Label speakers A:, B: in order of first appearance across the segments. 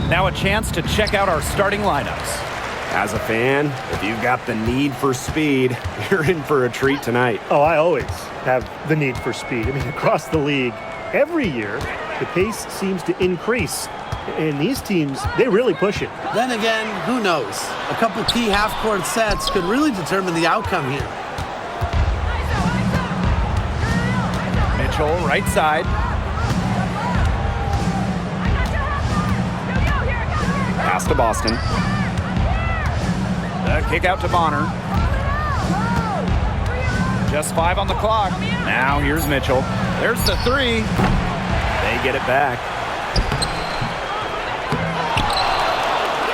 A: Now a chance to check out our starting lineups.
B: As a fan, if you've got the need for speed, you're in for a treat tonight.
C: Oh, I always have the need for speed. I mean, across the league, every year, the pace seems to increase. And these teams, they really push it.
D: Then again, who knows? A couple key half-court sets could really determine the outcome here.
A: Mitchell, right side.
B: Pass to Boston.
A: The kick out to Bonner. Just 5 on the clock. Now here's Mitchell. There's the 3.
B: They get it back.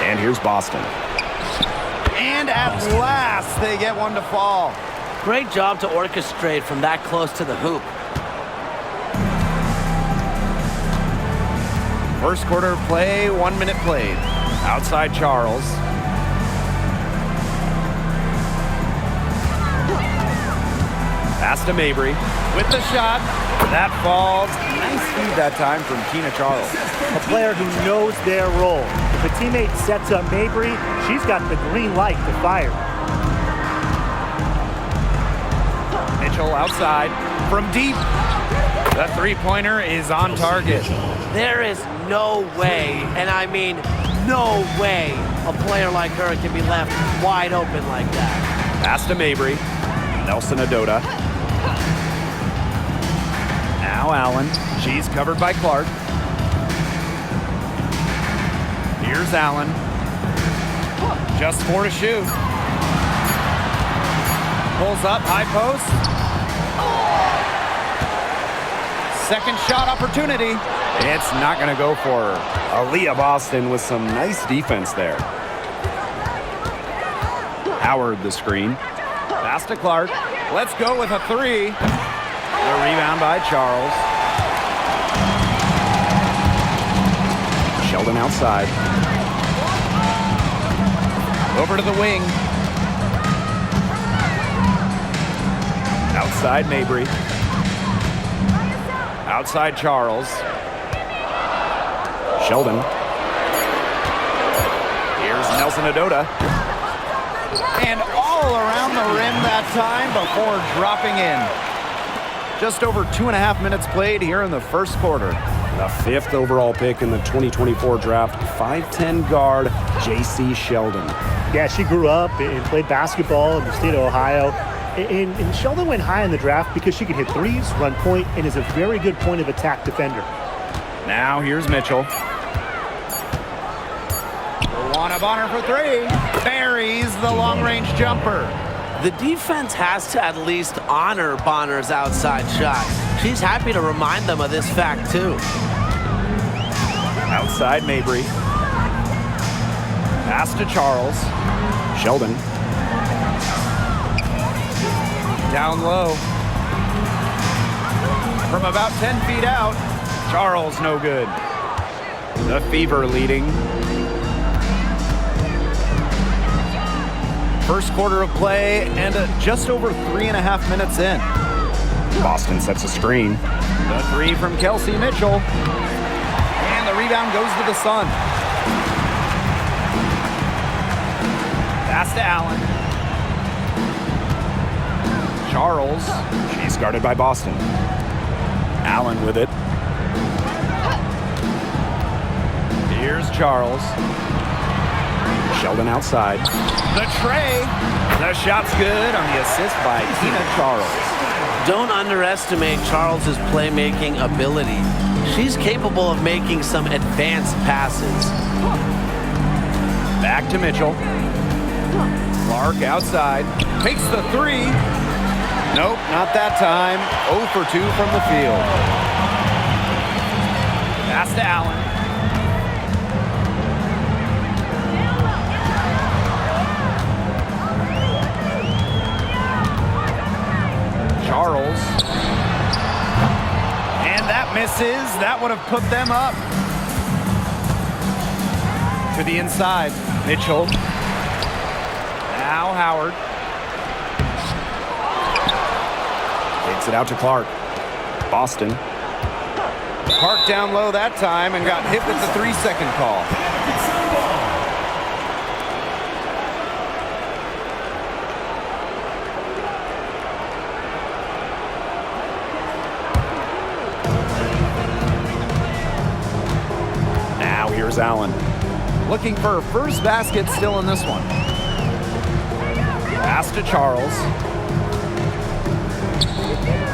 B: And here's Boston.
A: And at last, they get one to fall.
D: Great job to orchestrate from that close to the hoop.
A: First quarter play, 1 minute played. Outside Charles. Pass to Mabry with the shot. That falls. Nice feed that time from Tina Charles.
C: A player who knows their role. If a teammate sets up Mabry, she's got the green light to fire.
A: Mitchell outside from deep. The three-pointer is on target.
D: There is no way, and I mean no way, a player like her can be left wide open like that.
A: Pass to Mabry. Nelson Adota. Now Allen. She's covered by Clark. Here's Allen. Just 4 to shoot. Pulls up, high post. Second shot opportunity. It's not going to go for her.
B: Aaliyah Boston with some nice defense there. Howard the screen.
A: Pass to Clark. Let's go with a 3. The rebound by Charles.
B: Sheldon outside.
A: Over to the wing. Outside Mabry. Outside Charles.
B: Sheldon.
A: Here's Nelson Adota. And all around the rim that time before dropping in. Just over 2.5 minutes played here in the first quarter.
B: The 5th overall pick in the 2024 draft, 5'10" guard, J.C. Sheldon.
C: Yeah, she grew up and played basketball in the state of Ohio. And Sheldon went high in the draft because she could hit threes, run point, and is a very good point of attack defender.
A: Now here's Mitchell. Luana Bonner for 3. Buries the long-range jumper.
D: The defense has to at least honor Bonner's outside shot. She's happy to remind them of this fact, too.
A: Outside Mabry. Pass to Charles.
B: Sheldon.
A: Down low. From about 10 feet out, Charles no good. The Fever leading. First quarter of play and just over 3.5 minutes in.
B: Boston sets a screen.
A: The 3 from Kelsey Mitchell. And the rebound goes to the Sun. Pass to Allen. Charles.
B: She's guarded by Boston.
A: Allen with it. Here's Charles.
B: Sheldon outside.
A: The tray. The shot's good on the assist by Tina Charles.
D: Don't underestimate Charles's playmaking ability. She's capable of making some advanced passes.
A: Back to Mitchell. Clark outside. Takes the 3. Nope, not that time. 0 for 2 from the field. Pass to Allen. Charles. And that misses. That would have put them up. To the inside. Mitchell. Now Howard.
B: Takes it out to Clark. Boston.
A: Park down low that time and got hit with the 3-second call.
B: here's Allen.
A: Looking for her first basket still in this one. Pass to Charles.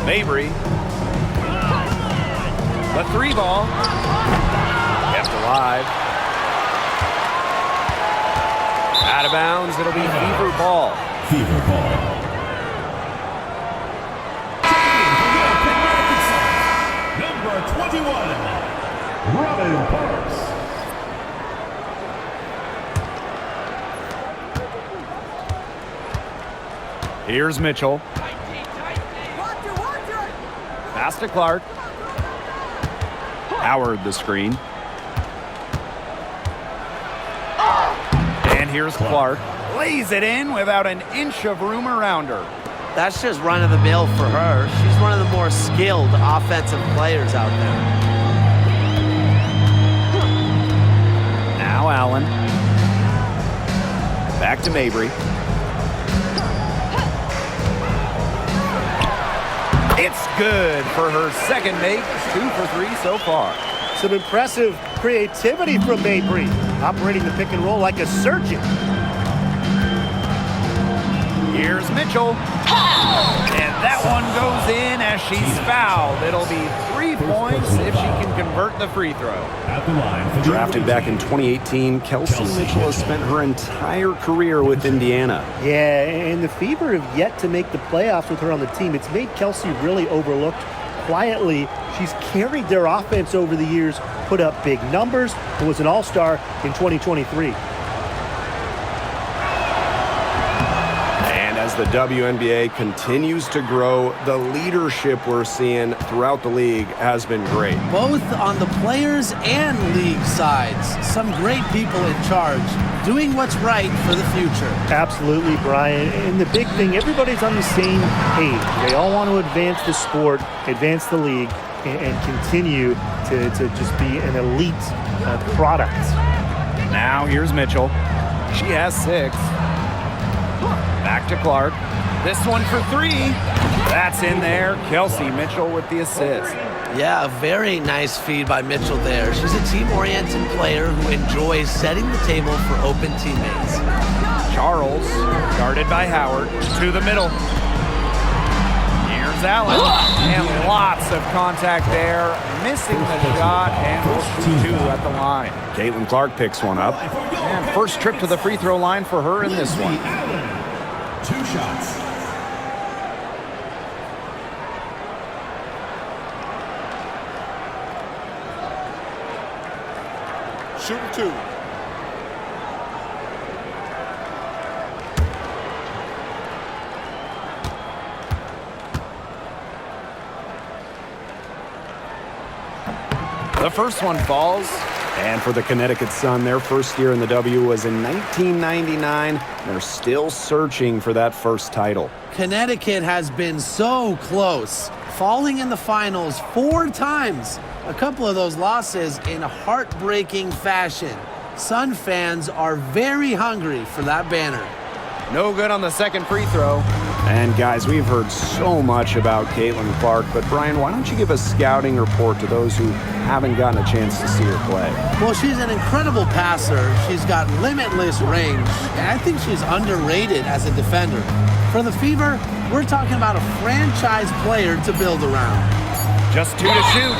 A: Mabry. The 3 ball. Kept alive. Out of bounds. It'll be Fever ball.
E: Fever ball. Number 21, Robin Parks.
A: Here's Mitchell. Pass to Clark. Howard the screen. And here's Clark. Lays it in without an inch of room around her.
D: That's just run-of-the-mill for her. She's one of the more skilled offensive players out there.
A: Now Allen. Back to Mabry. It's good for her second make. 2 for 3 so far.
C: Some impressive creativity from Mabry, operating the pick and roll like a surgeon.
A: Here's Mitchell. And that one goes in as she's fouled. It'll be 3 points if she can convert the free throw.
E: At the line for the
B: Drafted back in 2018, Kelsey Mitchell has spent her entire career with Indiana.
C: Yeah, and the Fever have yet to make the playoffs with her on the team. It's made Kelsey really overlooked. Quietly, she's carried their offense over the years, put up big numbers, and was an all-star in 2023.
B: As the WNBA continues to grow, the leadership we're seeing throughout the league has been great.
D: Both on the players and league sides. Some great people in charge, doing what's right for the future.
C: Absolutely, Brian. And the big thing, everybody's on the same page. They all want to advance the sport, advance the league, and continue to just be an elite product.
A: Now here's Mitchell. She has 6. Back to Clark. This one for 3. That's in there. Kelsey Mitchell with the assist.
D: Yeah, a very nice feed by Mitchell there. She's a team-oriented player who enjoys setting the table for open teammates.
A: Charles, guarded by Howard, to the middle. Here's Allen. And lots of contact there. Missing the shot, and will shoot 2 at the line.
B: Caitlin Clark picks one up.
A: And first trip to the free throw line for her in this one.
E: 2 shots.
F: Shooting 2.
A: The first one falls.
B: And for the Connecticut Sun, their first year in the W was in 1999. They're still searching for that first title.
D: Connecticut has been so close, falling in the finals 4 times. A couple of those losses in heartbreaking fashion. Sun fans are very hungry for that banner.
A: No good on the second free throw.
B: And guys, we've heard so much about Caitlin Clark, but Brian, why don't you give a scouting report to those who haven't gotten a chance to see her play?
D: Well, she's an incredible passer. She's got limitless range, and I think she's underrated as a defender. For the Fever, we're talking about a franchise player to build around.
A: Just 2 to shoot.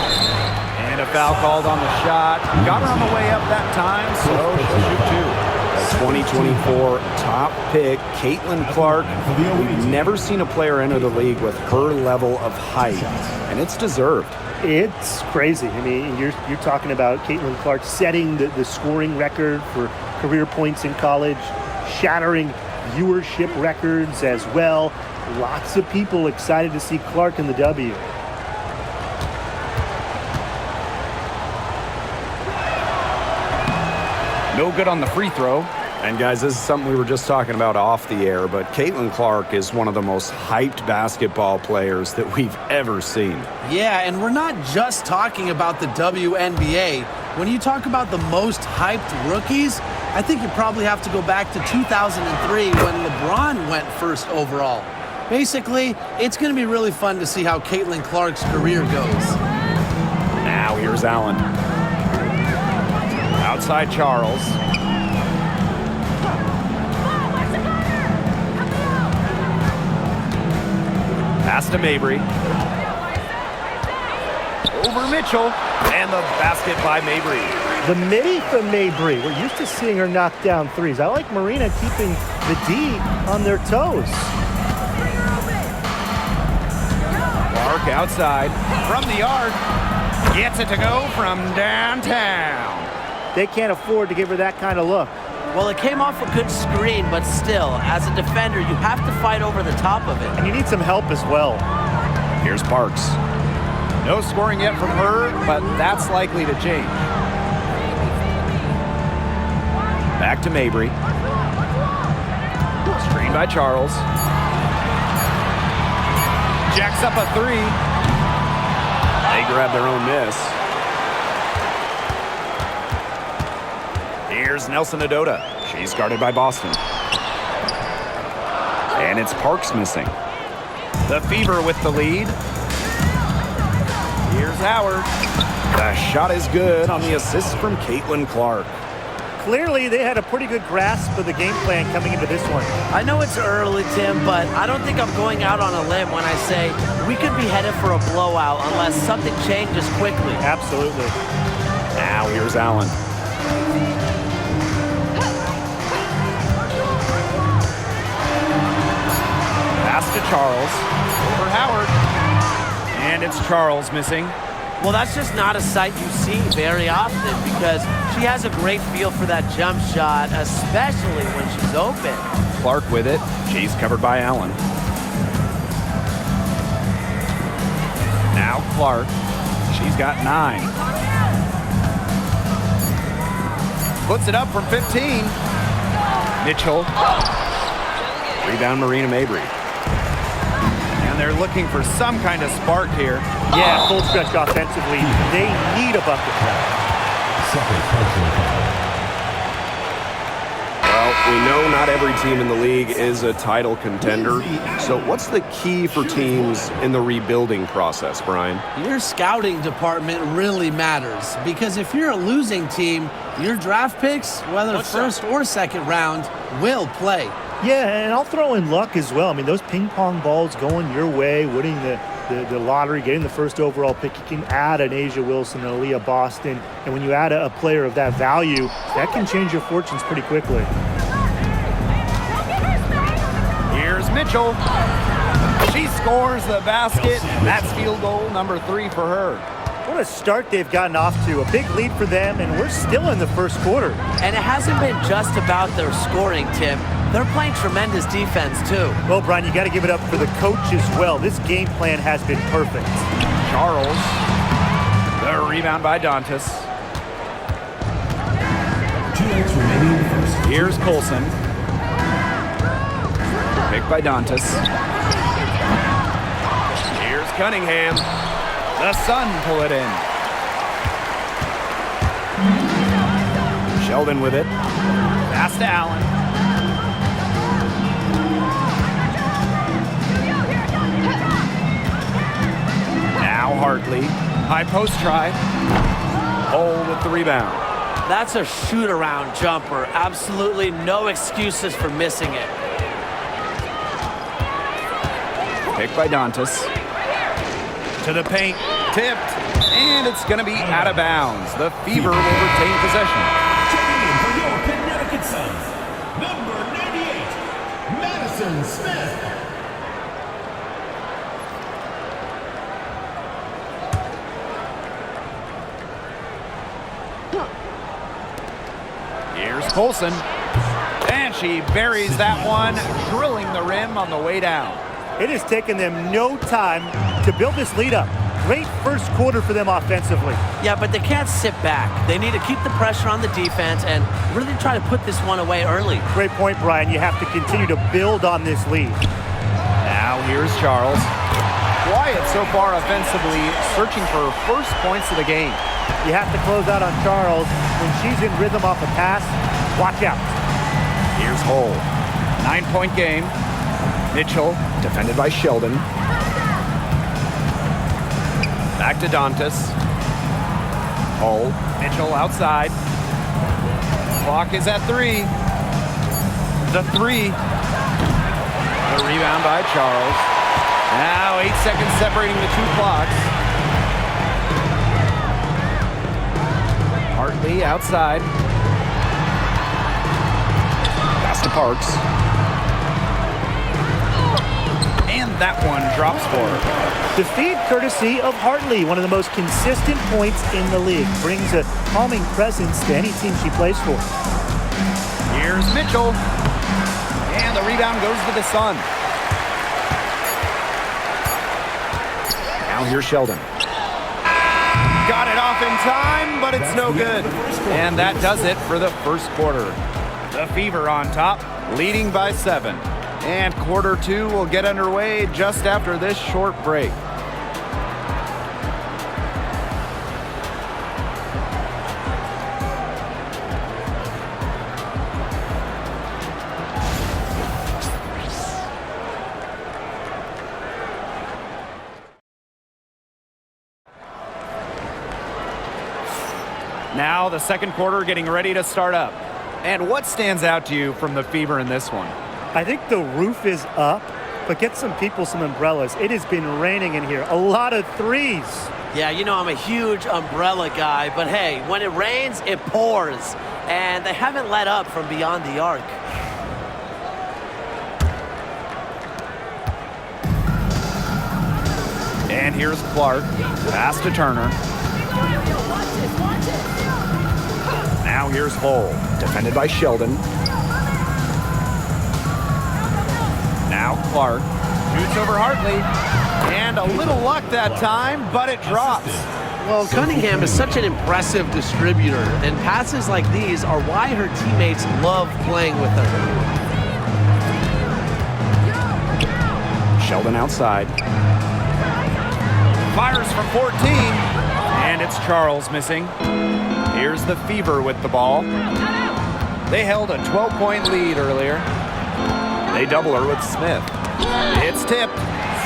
A: And a foul called on the shot. Got her on the way up that time, so she'll shoot 2.
B: 2024 top pick, Caitlin Clark. We've never seen a player enter the league with her level of height, and it's deserved.
C: It's crazy. I mean, you're talking about Caitlin Clark setting the scoring record for career points in college, shattering viewership records as well. Lots of people excited to see Clark in the W.
A: No good on the free throw.
B: And guys, this is something we were just talking about off the air, but Caitlin Clark is one of the most hyped basketball players that we've ever seen.
D: Yeah, and we're not just talking about the WNBA. When you talk about the most hyped rookies, I think you probably have to go back to 2003 when LeBron went first overall. Basically, it's going to be really fun to see how Caitlin Clark's career goes.
B: Now here's Allen.
A: Outside Charles. Pass to Mabry. Over Mitchell. And the basket by Mabry.
C: The midi from Mabry. We're used to seeing her knock down threes. I like Marina keeping the D on their toes.
A: Clark outside from the arc. Gets it to go from downtown.
C: They can't afford to give her that kind of look.
F: Well, it came off a good screen, but still, as a defender, you have to fight over the top of it.
C: And you need some help as well.
A: Here's Parks. No scoring yet from her, but that's likely to change. Back to Mabry. Screen by Charles. Jacks up a three. They grab their own miss. Here's Nelson Adota. She's guarded by Boston. And it's Parks missing. The Fever with the lead. Here's Howard. The shot is good on the assist from Caitlin Clark.
C: Clearly, they had a pretty good grasp of the game plan coming into this one.
F: I know it's early, Tim, but I don't think I'm going out on a limb when I say we could be headed for a blowout unless something changes quickly.
C: Absolutely.
A: Now here's Allen. Pass to Charles. Over Howard. And it's Charles missing.
F: Well, that's just not a sight you see very often because she has a great feel for that jump shot, especially when she's open.
A: Clark with it. She's covered by Allen. Now Clark. She's got 9. Puts it up from 15. Mitchell. Rebound Marina Mabry. And they're looking for some kind of spark here.
C: Yeah, full stretch offensively. They need a bucket.
E: Second personal foul.
B: Well, we know not every team in the league is a title contender. So what's the key for teams in the rebuilding process, Brian?
D: Your scouting department really matters because if you're a losing team, your draft picks, whether first or second round, will play.
C: Yeah, and I'll throw in luck as well. I mean, those ping pong balls going your way, winning the lottery, getting the first overall pick, you can add an Asia Wilson, an Aaliyah Boston, and when you add a player of that value, that can change your fortunes pretty quickly.
A: Here's Mitchell. She scores the basket. That's field goal number 3 for her.
C: What a start they've gotten off to. A big lead for them, and we're still in the first quarter.
F: And it hasn't been just about their scoring, Tim. They're playing tremendous defense, too.
C: Well, Brian, you got to give it up for the coach as well. This game plan has been perfect.
A: Charles. The rebound by Dantas.
E: 2 minutes remaining in the first.
A: Here's Colson. Picked by Dantas. Here's Cunningham. The Sun pull it in. Sheldon with it. Pass to Allen. Now Hartley. High post try. Hole with the rebound.
F: That's a shoot-around jumper. Absolutely no excuses for missing it.
A: Picked by Dantas. To the paint. Tipped. And it's going to be out of bounds. The Fever will retain possession.
E: Checking in for your Connecticut Suns, number 98, Madison Smith.
A: Here's Colson. And she buries that one, drilling the rim on the way down.
C: It has taken them no time to build this lead up. Great first quarter for them offensively.
F: Yeah, but they can't sit back. They need to keep the pressure on the defense and really try to put this one away early.
C: Great point, Brian. You have to continue to build on this lead.
A: Now here's Charles. Quiet so far offensively, searching for her first points of the game.
C: You have to close out on Charles. When she's in rhythm off a pass, watch out.
A: Here's Hull. 9-point game. Mitchell, defended by Sheldon. Back to Dantas. Hull. Mitchell outside. Clock is at 3. The 3. The rebound by Charles. Now 8 seconds separating the two clocks. Hartley outside. Pass to Parks. And that one drops for her.
C: The feed courtesy of Hartley, one of the most consistent points in the league. Brings a calming presence to any team she plays for.
A: Here's Mitchell. And the rebound goes to the Sun.
B: Now here's Sheldon.
A: Got it off in time, but it's no good. And that does it for the first quarter. The Fever on top, leading by 7. And quarter 2 will get underway just after this short break. Now the second quarter getting ready to start up. And what stands out to you from the Fever in this one?
C: I think the roof is up, but get some people some umbrellas. It has been raining in here. A lot of threes.
F: Yeah, you know I'm a huge umbrella guy, but hey, when it rains, it pours. And they haven't let up from beyond the arc.
A: And here's Clark. Pass to Turner. Now here's Hull.
B: Defended by Sheldon.
A: Now Clark. Shoots over Hartley. And a little luck that time, but it drops.
F: Well, Cunningham is such an impressive distributor, and passes like these are why her teammates love playing with her.
B: Sheldon outside.
A: Fires from 14. And it's Charles missing. Here's the Fever with the ball. They held a 12-point lead earlier. They double her with Smith. It's tipped.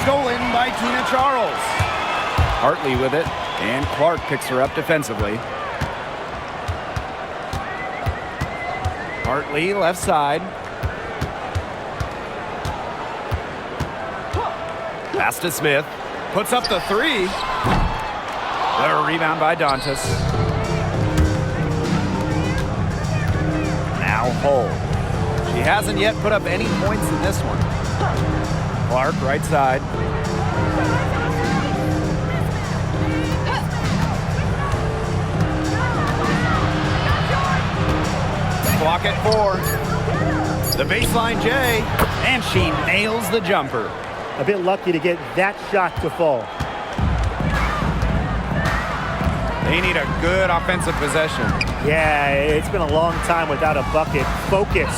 A: Stolen by Tina Charles. Hartley with it. And Clark picks her up defensively. Hartley left side. Pass to Smith. Puts up the 3. The rebound by Dantas. Now Hull. She hasn't yet put up any points in this one. Clark right side. Clock at 4. The baseline J. And she nails the jumper.
C: A bit lucky to get that shot to fall.
A: They need a good offensive possession.
C: Yeah, it's been a long time without a bucket. Focus.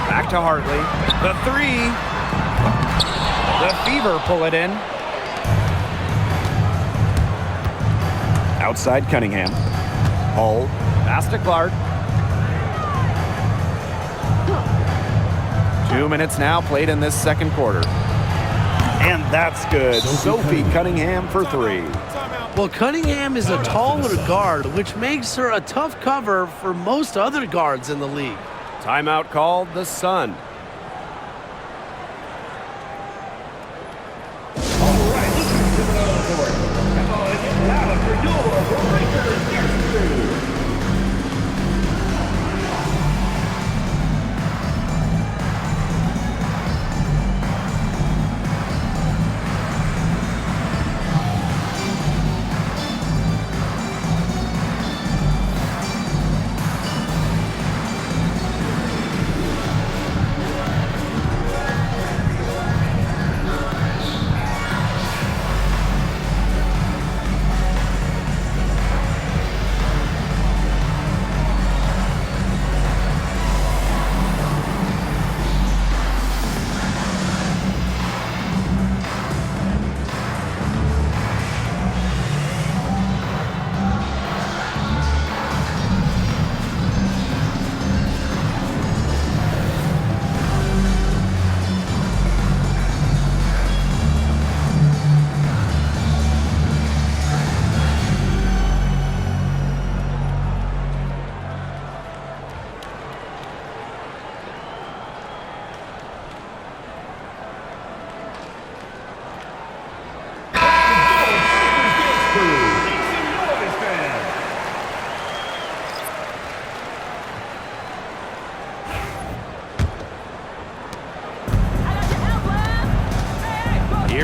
A: Back to Hartley. The 3. The Fever pull it in.
B: Outside Cunningham.
A: Hull. Pass to Clark. 2 minutes now played in this second quarter. And that's good. Sophie Cunningham for 3.
D: Well, Cunningham is a taller guard, which makes her a tough cover for most other guards in the league.
A: Timeout called the Sun.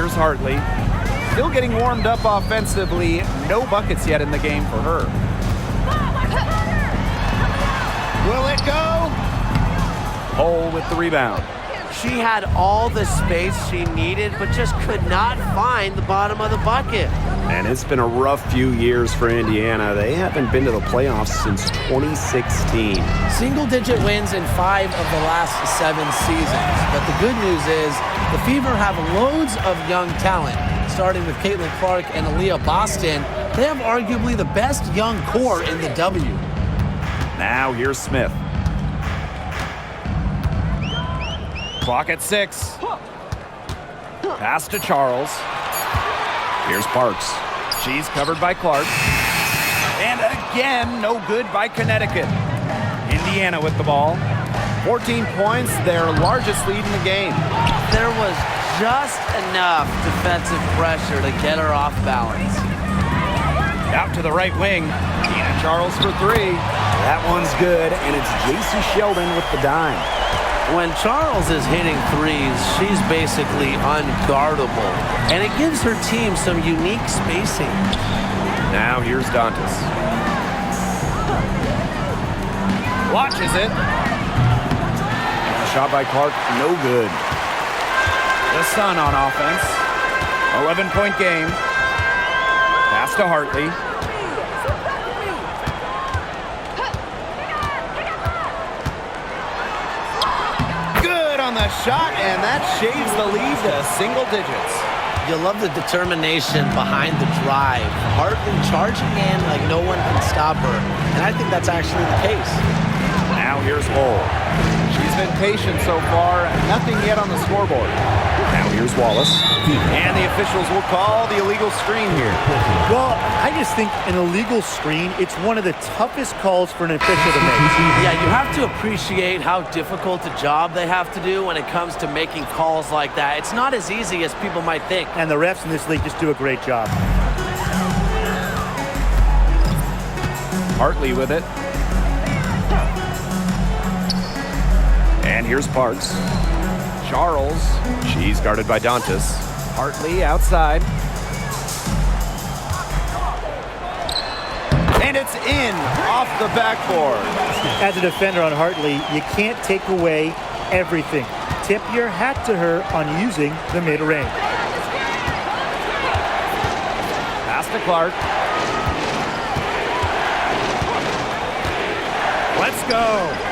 A: here's Hartley. Still getting warmed up offensively. No buckets yet in the game for her. Will it go? Hole with the rebound.
F: She had all the space she needed, but just could not find the bottom of the bucket.
B: And it's been a rough few years for Indiana. They haven't been to the playoffs since 2016.
D: Single-digit wins in 5 of the last 7 seasons. But the good news is the Fever have loads of young talent. Starting with Caitlin Clark and Aaliyah Boston, they have arguably the best young core in the W.
A: Now here's Smith. Clock at 6. Pass to Charles. Here's Parks. She's covered by Clark. And again, no good by Connecticut. Indiana with the ball. 14 points, their largest lead in the game.
F: There was just enough defensive pressure to get her off balance.
A: Out to the right wing. Tina Charles for 3.
B: That one's good, and it's JC Sheldon with the dime.
F: When Charles is hitting threes, she's basically unguardable, and it gives her team some unique spacing.
A: Now here's Dantas. Watches it.
B: A shot by Clark, no good.
A: The Sun on offense. 11-point game. Pass to Hartley. On the shot, and that shaves the lead to single digits.
F: You love the determination behind the drive. Hartley charging in like no one can stop her, and I think that's actually the case.
A: Now here's Hole. She's been patient so far, nothing yet on the scoreboard. Now here's Wallace. And the officials will call the illegal screen here.
C: Well, I just think an illegal screen, it's one of the toughest calls for an official to make.
F: Yeah, you have to appreciate how difficult a job they have to do when it comes to making calls like that. It's not as easy as people might think.
C: And the refs in this league just do a great job.
A: Hartley with it. And here's Parks. Charles. She's guarded by Dantas. Hartley outside. And it's in off the backboard.
C: As a defender on Hartley, you can't take away everything. Tip your hat to her on using the mid-range.
A: Pass to Clark. Let's go.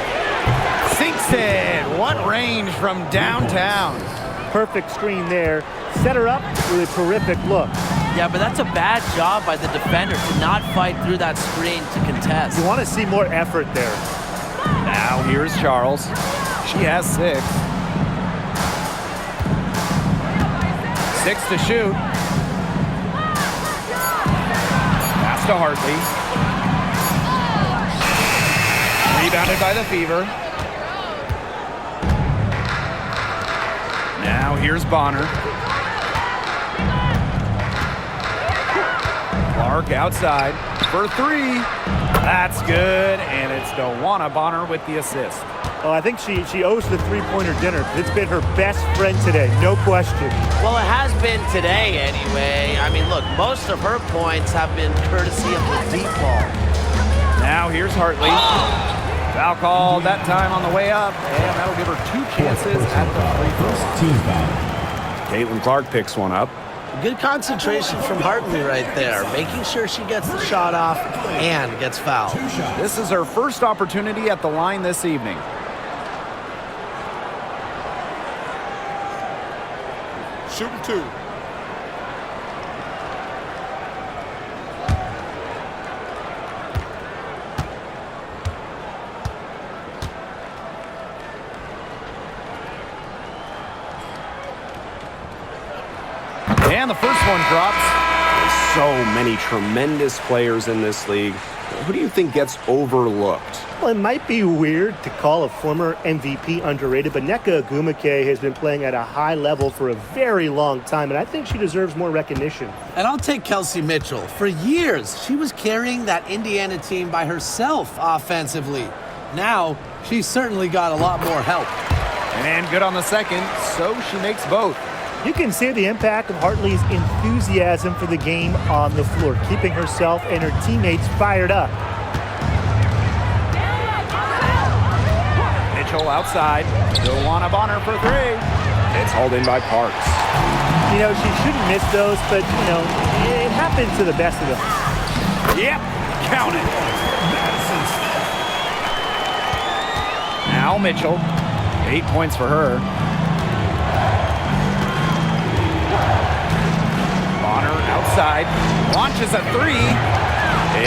A: Sinks it. What range from downtown.
C: Perfect screen there. Set her up with a terrific look.
F: Yeah, but that's a bad job by the defender to not fight through that screen to contest.
C: You want to see more effort there.
A: Now here's Charles. She has 6. 6 to shoot. Pass to Hartley. Rebounded by the Fever. Now here's Bonner. Clark outside for 3. That's good, and it's Dawana Bonner with the assist.
C: Oh, I think she owes the three-pointer dinner. It's been her best friend today, no question.
F: Well, it has been today anyway. I mean, look, most of her points have been courtesy of the deep ball.
A: Now here's Hartley. Foul called that time on the way up, and that'll give her 2 chances at the free throw.
E: Team foul.
B: Caitlin Clark picks one up.
F: Good concentration from Hartley right there, making sure she gets the shot off and gets fouled.
A: This is her first opportunity at the line this evening.
E: Shooting 2.
A: And the first one drops.
B: There's so many tremendous players in this league. Who do you think gets overlooked?
C: Well, it might be weird to call a former MVP underrated, but Nneka Ogwumike has been playing at a high level for a very long time, and I think she deserves more recognition.
D: And I'll take Kelsey Mitchell. For years, she was carrying that Indiana team by herself offensively. Now, she's certainly got a lot more help.
A: And good on the second, so she makes both.
C: You can see the impact of Hartley's enthusiasm for the game on the floor, keeping herself and her teammates fired up.
A: Mitchell outside. Still want a Bonner for three. It's hauled in by Parks.
C: You know, she shouldn't miss those, but, you know, it happens to the best of them.
A: Yep, count it. Now Mitchell. 8 points for her. Bonner outside. Launches a three.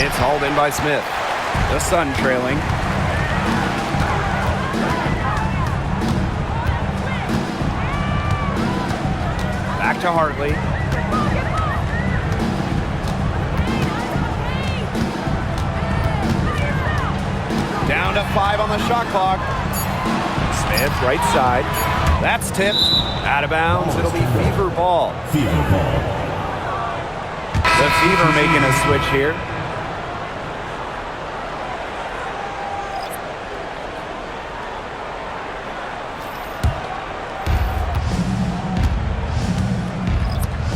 A: It's hauled in by Smith. The Sun trailing. Back to Hartley. Down to 5 on the shot clock. Smith, right side. That's tipped. Out of bounds. It'll be Fever ball.
E: Fever ball.
A: The Fever making a switch here.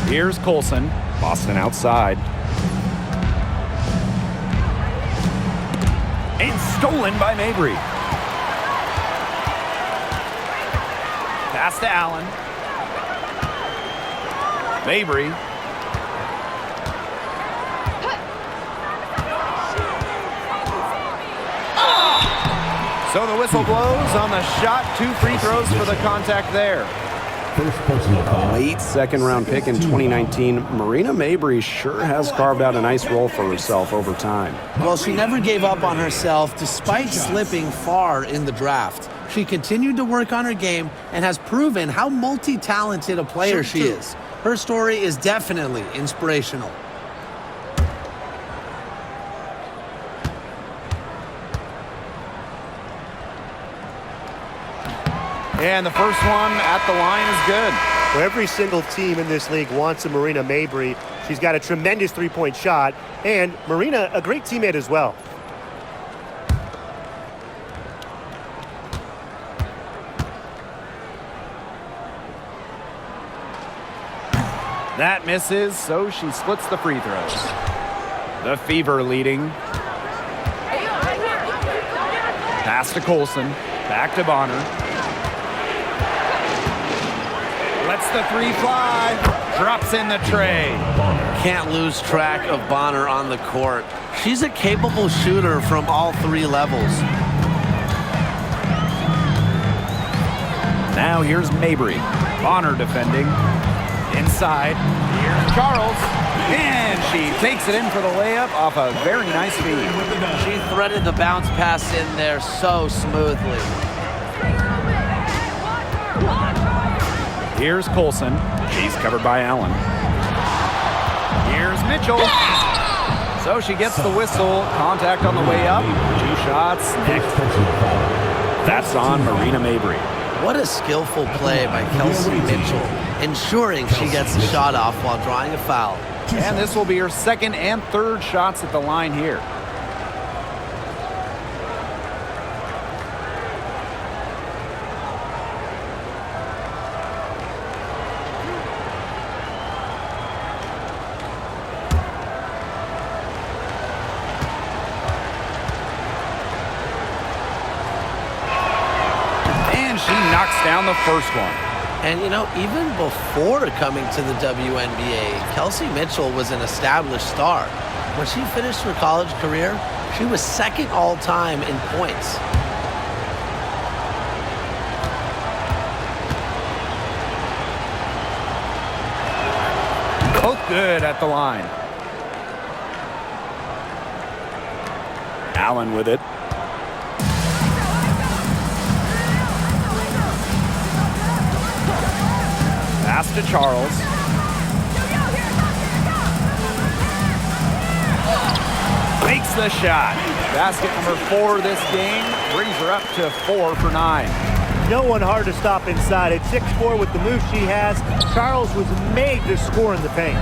A: Here's Colson. Boston outside. And stolen by Mabry. Pass to Allen. Mabry. So the whistle blows on the shot. 2 free throws for the contact there.
E: First personal foul.
B: Late second-round pick in 2019, Marina Mabry sure has carved out a nice role for herself over time.
D: Well, she never gave up on herself despite slipping far in the draft. She continued to work on her game and has proven how multi-talented a player she is. Her story is definitely inspirational.
A: And the first one at the line is good.
C: Well, every single team in this league wants a Marina Mabry. She's got a tremendous three-point shot, and Marina, a great teammate as well.
A: That misses, so she splits the free throws. The Fever leading. Pass to Colson. Back to Bonner. Lets the three fly. Drops in the tray.
D: Can't lose track of Bonner on the court. She's a capable shooter from all 3 levels.
A: Now here's Mabry. Bonner defending. Inside. Here's Charles. And she takes it in for the layup off a very nice feed.
F: She threaded the bounce pass in there so smoothly.
A: Here's Colson. She's covered by Allen. Here's Mitchell. So she gets the whistle. Contact on the way up. 2 shots. Next. That's on Marina Mabry.
D: What a skillful play by Kelsey Mitchell, ensuring she gets the shot off while drawing a foul.
A: And this will be her second and third shots at the line here. Knocks down the first one.
D: And, you know, even before coming to the WNBA, Kelsey Mitchell was an established star. When she finished her college career, she was second all-time in points.
A: Both good at the line. Allen with it. Pass to Charles. Makes the shot. Basket number 4 this game brings her up to 4 for 9.
C: No one hard to stop inside. At 6'4" with the move she has, Charles was made to score in the paint.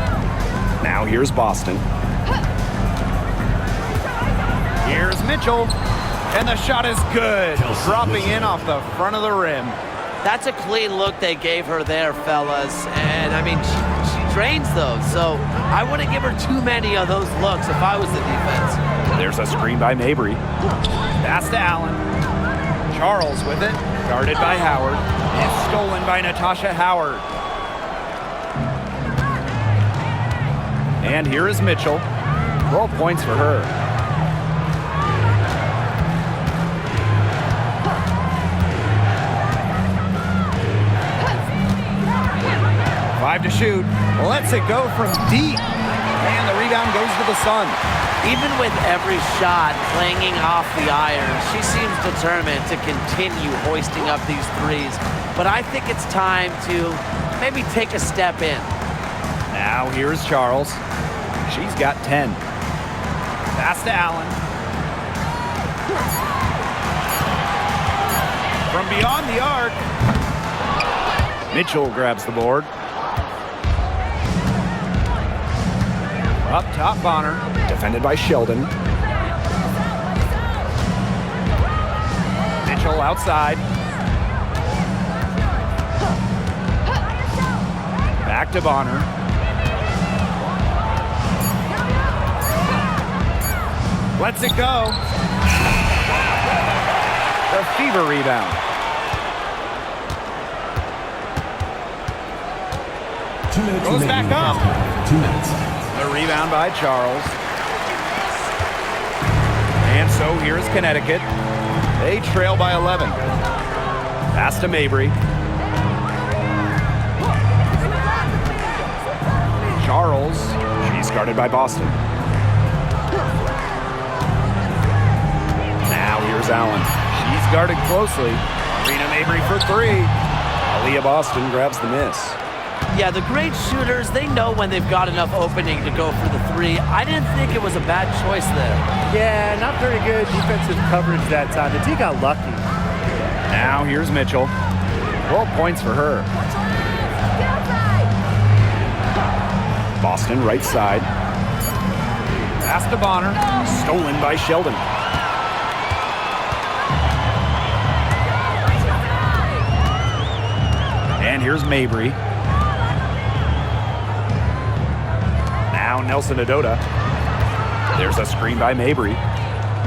B: Now here's Boston.
A: Here's Mitchell. And the shot is good. Dropping in off the front of the rim.
F: That's a clean look they gave her there, fellas. And, I mean, she drains those. So I wouldn't give her too many of those looks if I was the defense.
A: There's a screen by Mabry. Pass to Allen. Charles with it. Guarded by Howard. It's stolen by Natasha Howard. And here is Mitchell. 12 points for her. Five to shoot. Lets it go from deep. And the rebound goes to the Sun.
F: Even with every shot clanging off the iron, she seems determined to continue hoisting up these threes. But I think it's time to maybe take a step in.
A: Now here's Charles. She's got 10. Pass to Allen. From beyond the arc. Mitchell grabs the board. Up top, Bonner.
B: Defended by Sheldon.
A: Mitchell outside. Back to Bonner. Lets it go. The Fever rebound.
E: 2 minutes
A: Goes
E: remaining.
A: back up.
E: 2 minutes.
A: The rebound by Charles. And so here's Connecticut. They trail by 11. Pass to Mabry. Charles. She's guarded by Boston. Now here's Allen. She's guarded closely. Rena Mabry for three. Aaliyah Boston grabs the miss.
F: Yeah, the great shooters, they know when they've got enough opening to go for the three. I didn't think it was a bad choice there.
C: Yeah, not very good defensive coverage that time. The D got lucky.
A: Now here's Mitchell. 12 points for her. Boston right side. Pass to Bonner. Stolen by Sheldon. And here's Mabry. Now Nelson Adota. There's a screen by Mabry.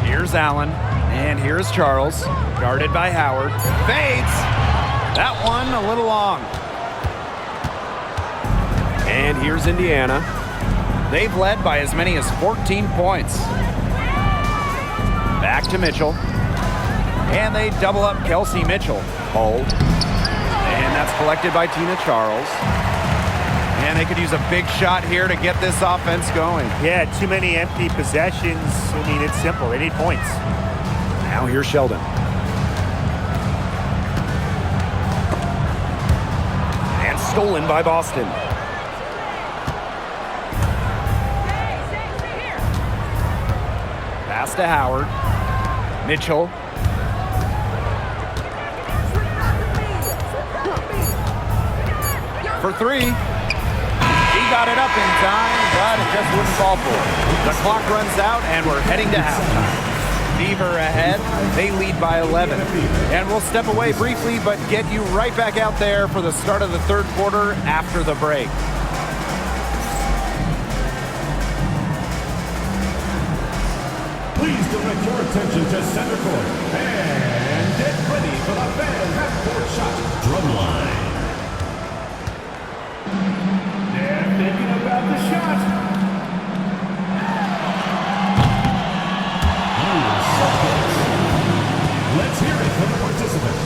A: Here's Allen. And here's Charles. Guarded by Howard. Fades. That one a little long. And here's Indiana. They've led by as many as 14 points. Back to Mitchell. And they double up Kelsey Mitchell. Hold. And that's collected by Tina Charles. And they could use a big shot here to get this offense going.
C: Yeah, too many empty possessions. I mean, it's simple. They need points.
B: Now here's Sheldon.
A: And stolen by Boston. Pass to Howard. Mitchell. For three. He got it up in time, but it just wouldn't fall for him. The clock runs out, and we're heading to halftime. Fever ahead. They lead by 11. And we'll step away briefly, but get you right back out there for the start of the third quarter after the break.
E: Please direct your attention to center court and get ready for the fan half-court shot drum line. They're thinking about the shot. Let's hear it from the participants.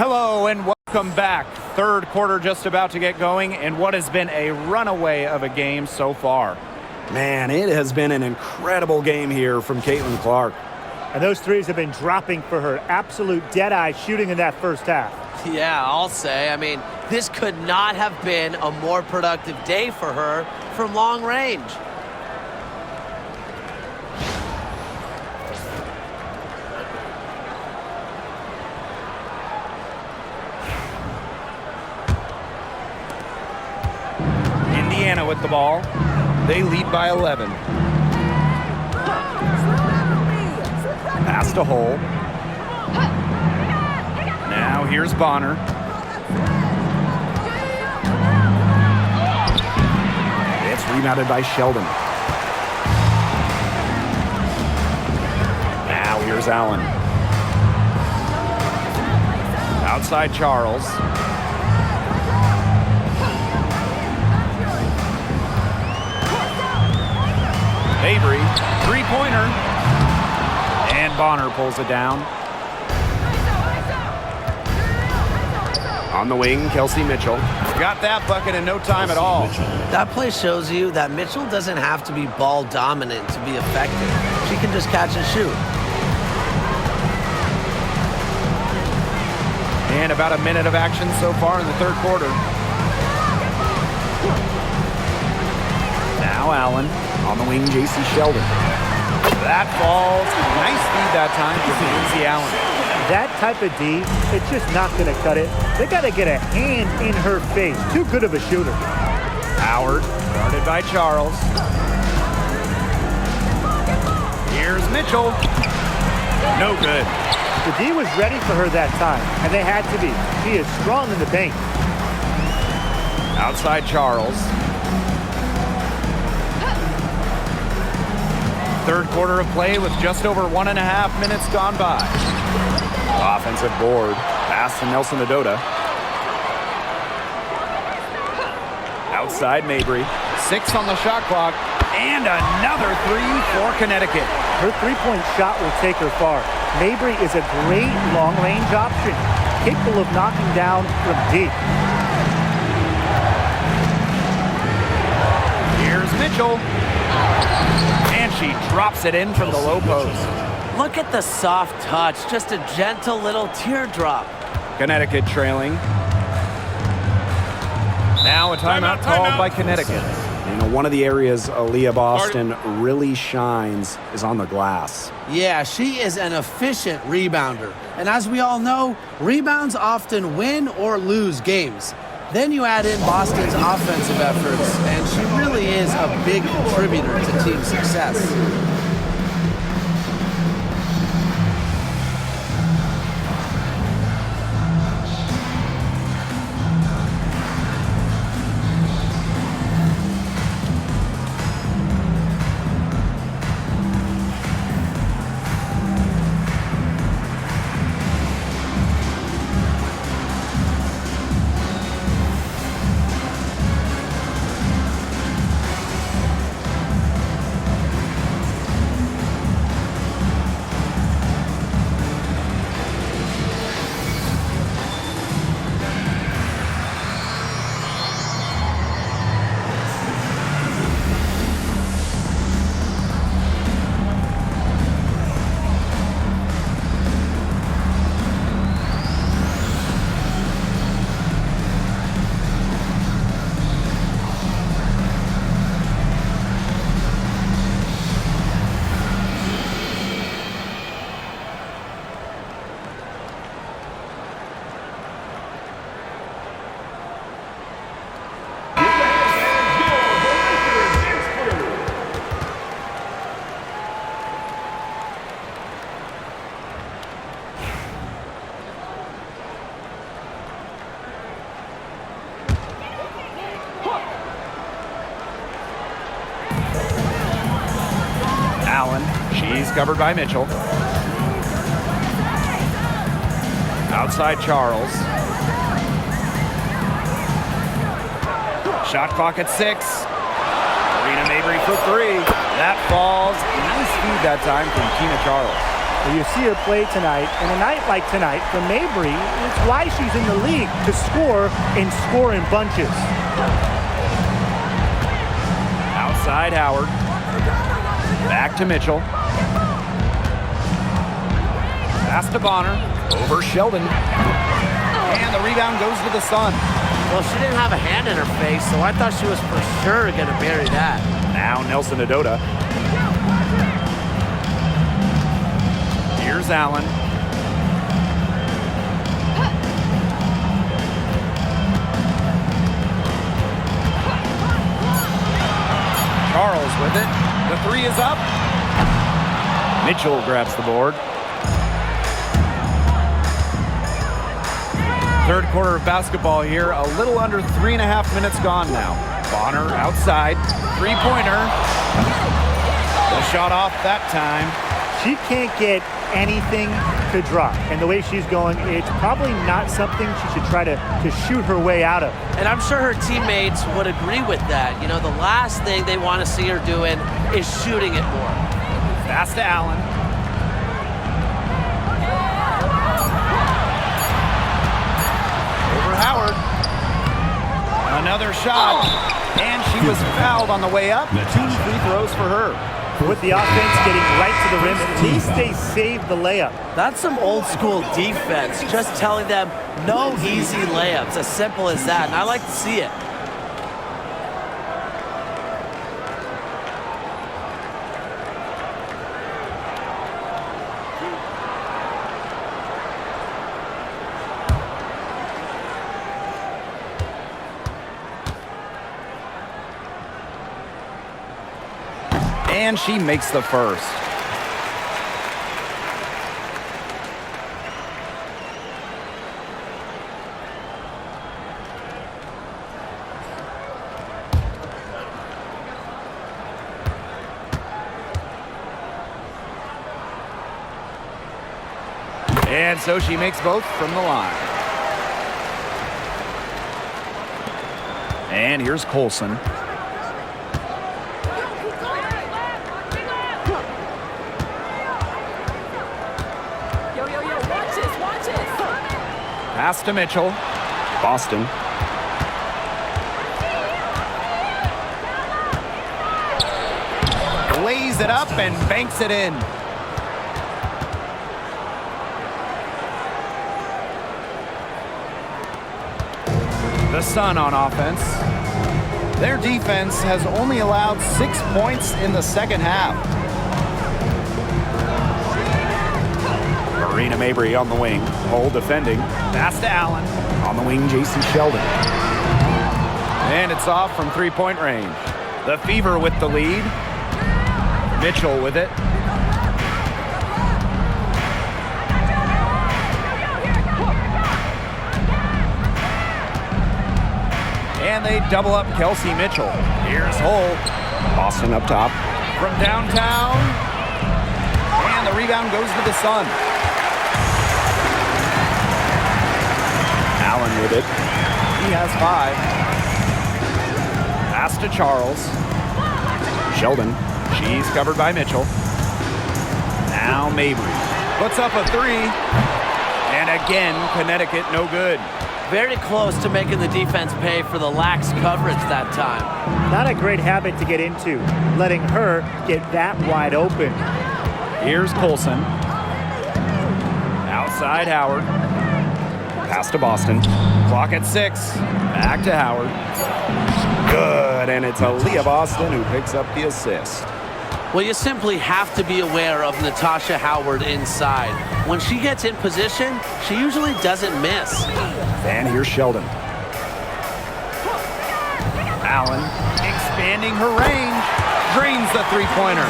A: Hello and welcome back. Third quarter just about to get going in what has been a runaway of a game so far.
B: Man, it has been an incredible game here from Caitlin Clark.
C: And those threes have been dropping for her. Absolute dead-eye shooting in that first half.
F: Yeah, I'll say. I mean, this could not have been a more productive day for her from long range.
A: Indiana with the ball. They lead by 11. Pass to Hull. Now here's Bonner.
B: It's rebounded by Sheldon. Now here's Allen.
A: Outside Charles. Mabry, three-pointer. And Bonner pulls it down.
B: On the wing, Kelsey Mitchell.
A: Got that bucket in no time at all.
F: That play shows you that Mitchell doesn't have to be ball dominant to be effective. She can just catch and shoot.
A: And about a minute of action so far in the third quarter.
B: Now Allen. On the wing, J.C. Sheldon.
A: That falls. Nice feed that time for Lindsay Allen.
C: That type of D, it's just not going to cut it. They got to get a hand in her face. Too good of a shooter.
A: Howard, guarded by Charles. Here's Mitchell. No good.
C: The D was ready for her that time, and they had to be. She is strong in the paint.
A: Outside Charles. Third quarter of play with just over 1.5 minutes gone by.
B: Offensive board. Pass to Nelson Adota.
A: Outside Mabry. 6 on the shot clock. And another three for Connecticut.
C: Her three-point shot will take her far. Mabry is a great long-range option, capable of knocking down from deep.
A: Here's Mitchell. And she drops it in from the low post.
F: Look at the soft touch, just a gentle little teardrop.
A: Connecticut trailing. Now a timeout called by Connecticut.
B: You know, one of the areas Aaliyah Boston really shines is on the glass.
D: Yeah, she is an efficient rebounder. And as we all know, rebounds often win or lose games. Then you add in Boston's offensive efforts, and she really is a big contributor to team success.
A: Allen. She's covered by Mitchell. Outside Charles. Shot clock at 6. Serena Mabry for 3. That falls. Nice feed that time from Tina Charles.
C: Well, you see her play tonight, and a night like tonight for Mabry, it's why she's in the league, to score and score in bunches.
A: Outside Howard. Back to Mitchell. Pass to Bonner. Over Sheldon. And the rebound goes to the Sun.
F: Well, she didn't have a hand in her face, so I thought she was for sure going to bury that.
A: Now Nelson Adota. Here's Allen. Charles with it. The three is up. Mitchell grabs the board. Third quarter of basketball here. A little under 3.5 minutes gone now. Bonner outside. Three-pointer. The shot off that time.
C: She can't get anything to drop. And the way she's going, it's probably not something she should try to shoot her way out of.
F: And I'm sure her teammates would agree with that. You know, the last thing they want to see her doing is shooting it more.
A: Pass to Allen. Over Howard. Another shot. And she was fouled on the way up. 2 free throws for her.
C: With the offense getting right to the rim, at least they saved the layup.
F: That's some old school defense, just telling them no easy layups, as simple as that, and I like to see it.
A: And she makes the first. And so she makes both from the line. And here's Colson. Pass to Mitchell. Boston. Lays it up and banks it in. The Sun on offense. Their defense has only allowed 6 points in the second half. Marina Mabry on the wing. Hole defending. Pass to Allen.
B: On the wing, J.C. Sheldon.
A: And it's off from three-point range. The Fever with the lead. Mitchell with it. And they double up Kelsey Mitchell. Here's Hull.
B: Boston up top.
A: From downtown. And the rebound goes to the Sun.
B: Allen with it.
A: He has 5. Pass to Charles.
B: Sheldon.
A: She's covered by Mitchell. Now Mabry. Puts up a 3. And again, Connecticut no good.
F: Very close to making the defense pay for the lax coverage that time.
C: Not a great habit to get into, letting her get that wide open.
A: Here's Colson. Outside Howard. Pass to Boston. Clock at 6. Back to Howard.
B: Good, and it's Aaliyah Boston who picks up the assist.
F: Well, you simply have to be aware of Natasha Howard inside. When she gets in position, she usually doesn't miss.
B: And here's Sheldon.
A: Allen expanding her range. Drains the three-pointer.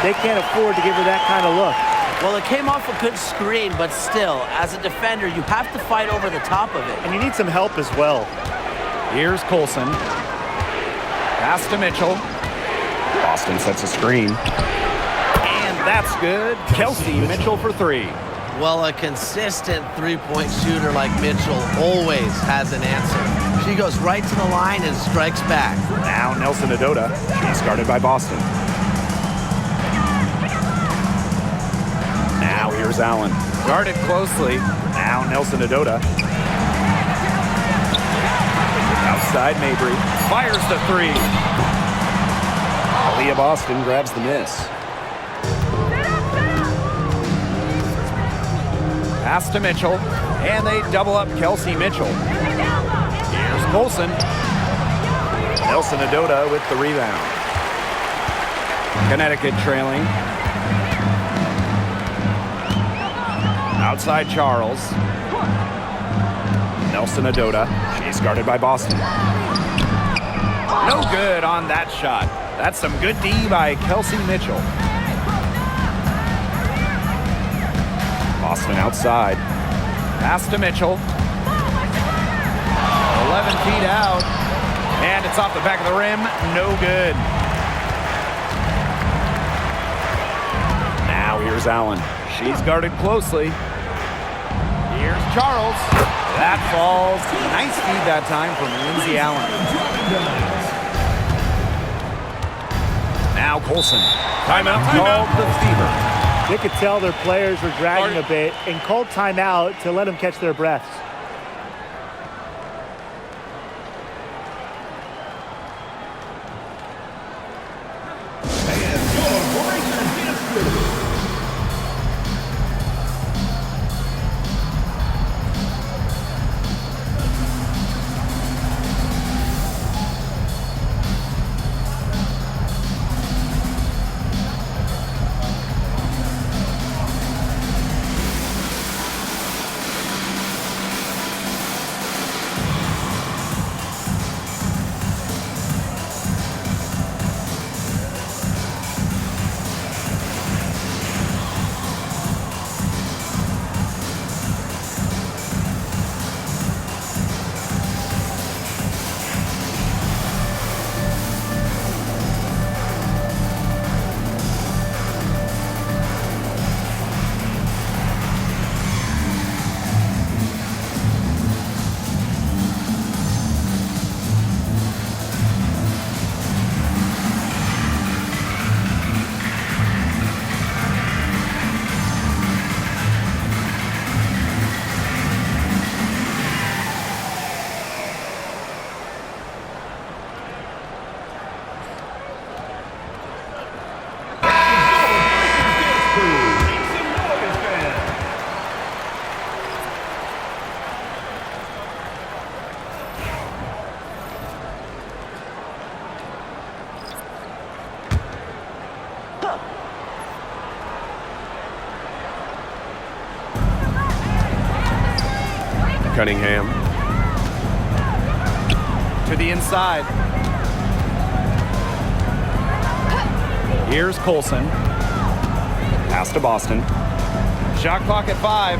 C: They can't afford to give her that kind of look.
F: Well, it came off a good screen, but still, as a defender, you have to fight over the top of it.
C: And you need some help as well.
A: Here's Colson. Pass to Mitchell.
B: Boston sets a screen.
A: And that's good. Kelsey Mitchell for 3.
F: Well, a consistent three-point shooter like Mitchell always has an answer. She goes right to the line and strikes back.
B: Now Nelson Adota. She's guarded by Boston. Now here's Allen.
A: Guarded closely.
B: Now Nelson Adota. Outside Mabry.
A: Fires the three.
B: Aaliyah Boston grabs the miss.
A: Pass to Mitchell. And they double up Kelsey Mitchell. Here's Colson.
B: Nelson Adota with the rebound.
A: Connecticut trailing. Outside Charles.
B: Nelson Adota. She's guarded by Boston.
A: No good on that shot. That's some good D by Kelsey Mitchell.
B: Boston outside.
A: Pass to Mitchell. 11 feet out. And it's off the back of the rim. No good.
B: Now here's Allen.
A: She's guarded closely. Here's Charles. That falls. Nice feed that time from Lindsay Allen. Now Colson. Timeout called the Fever.
C: They could tell their players were dragging a bit and called timeout to let them catch their breaths.
B: Cunningham.
A: To the inside. Here's Colson.
B: Pass to Boston.
A: Shot clock at 5.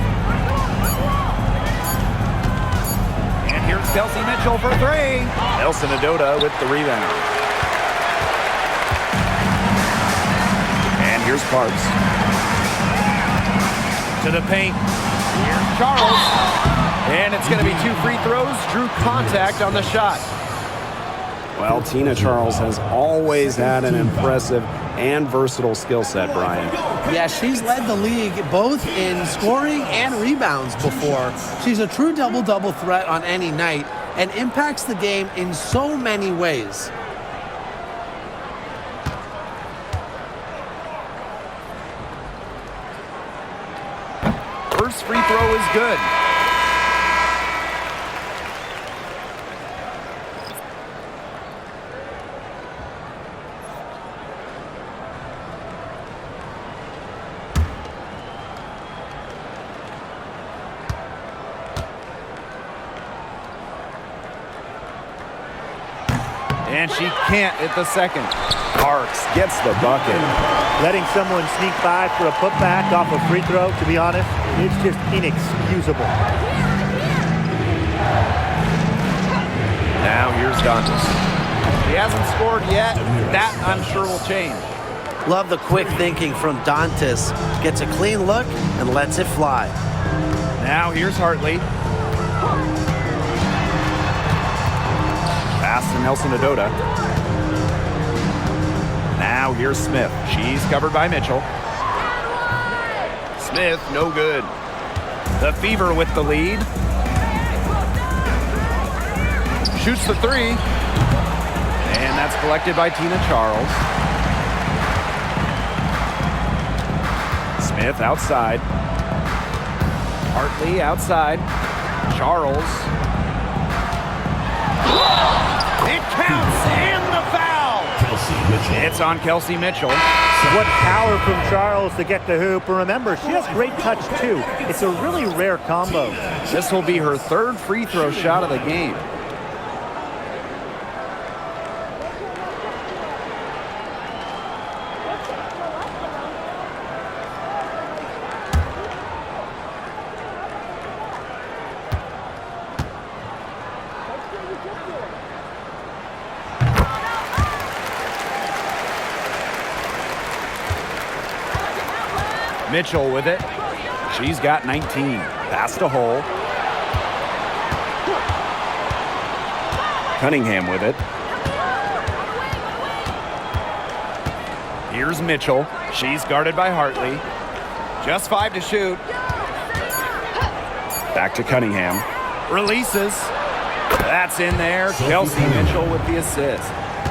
A: And here's Kelsey Mitchell for 3.
B: Nelson Adota with the rebound. And here's Parks.
A: To the paint. Here's Charles. And it's going to be 2 free throws. Drew contact on the shot.
B: Well, Tina Charles has always had an impressive and versatile skill set, Brian.
D: Yeah, she's led the league both in scoring and rebounds before. She's a true double-double threat on any night and impacts the game in so many ways.
A: First free throw is good. And she can't hit the second.
B: Parks gets the bucket.
C: Letting someone sneak by for a putback off a free throw, to be honest, it's just inexcusable.
B: Now here's Dantas.
A: He hasn't scored yet. That, I'm sure, will change.
F: Love the quick thinking from Dantas. Gets a clean look and lets it fly.
A: Now here's Hartley.
B: Pass to Nelson Adota. Now here's Smith.
A: She's covered by Mitchell. Smith, no good. The Fever with the lead. Shoots the three. And that's collected by Tina Charles. Smith outside. Hartley outside. Charles. It counts and the foul. It's on Kelsey Mitchell.
C: What power from Charles to get the hoop. And remember, she has great touch too. It's a really rare combo.
A: This will be her third free throw shot of the game. Mitchell with it. She's got 19. Pass to Hole. Cunningham with it. Here's Mitchell. She's guarded by Hartley. Just 5 to shoot. Back to Cunningham. Releases. That's in there. Kelsey Mitchell with the assist.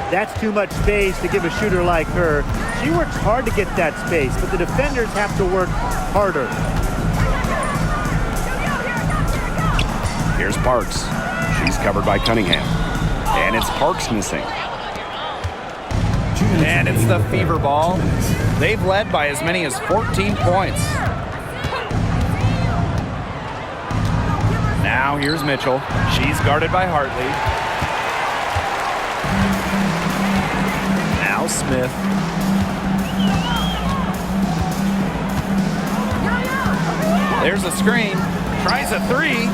C: That's too much space to give a shooter like her. She works hard to get that space, but the defenders have to work harder.
A: Here's Parks. She's covered by Cunningham. And it's Parks missing. And it's the Fever ball. They've led by as many as 14 points. Now here's Mitchell. She's guarded by Hartley. Now Smith. There's a screen. Tries a three.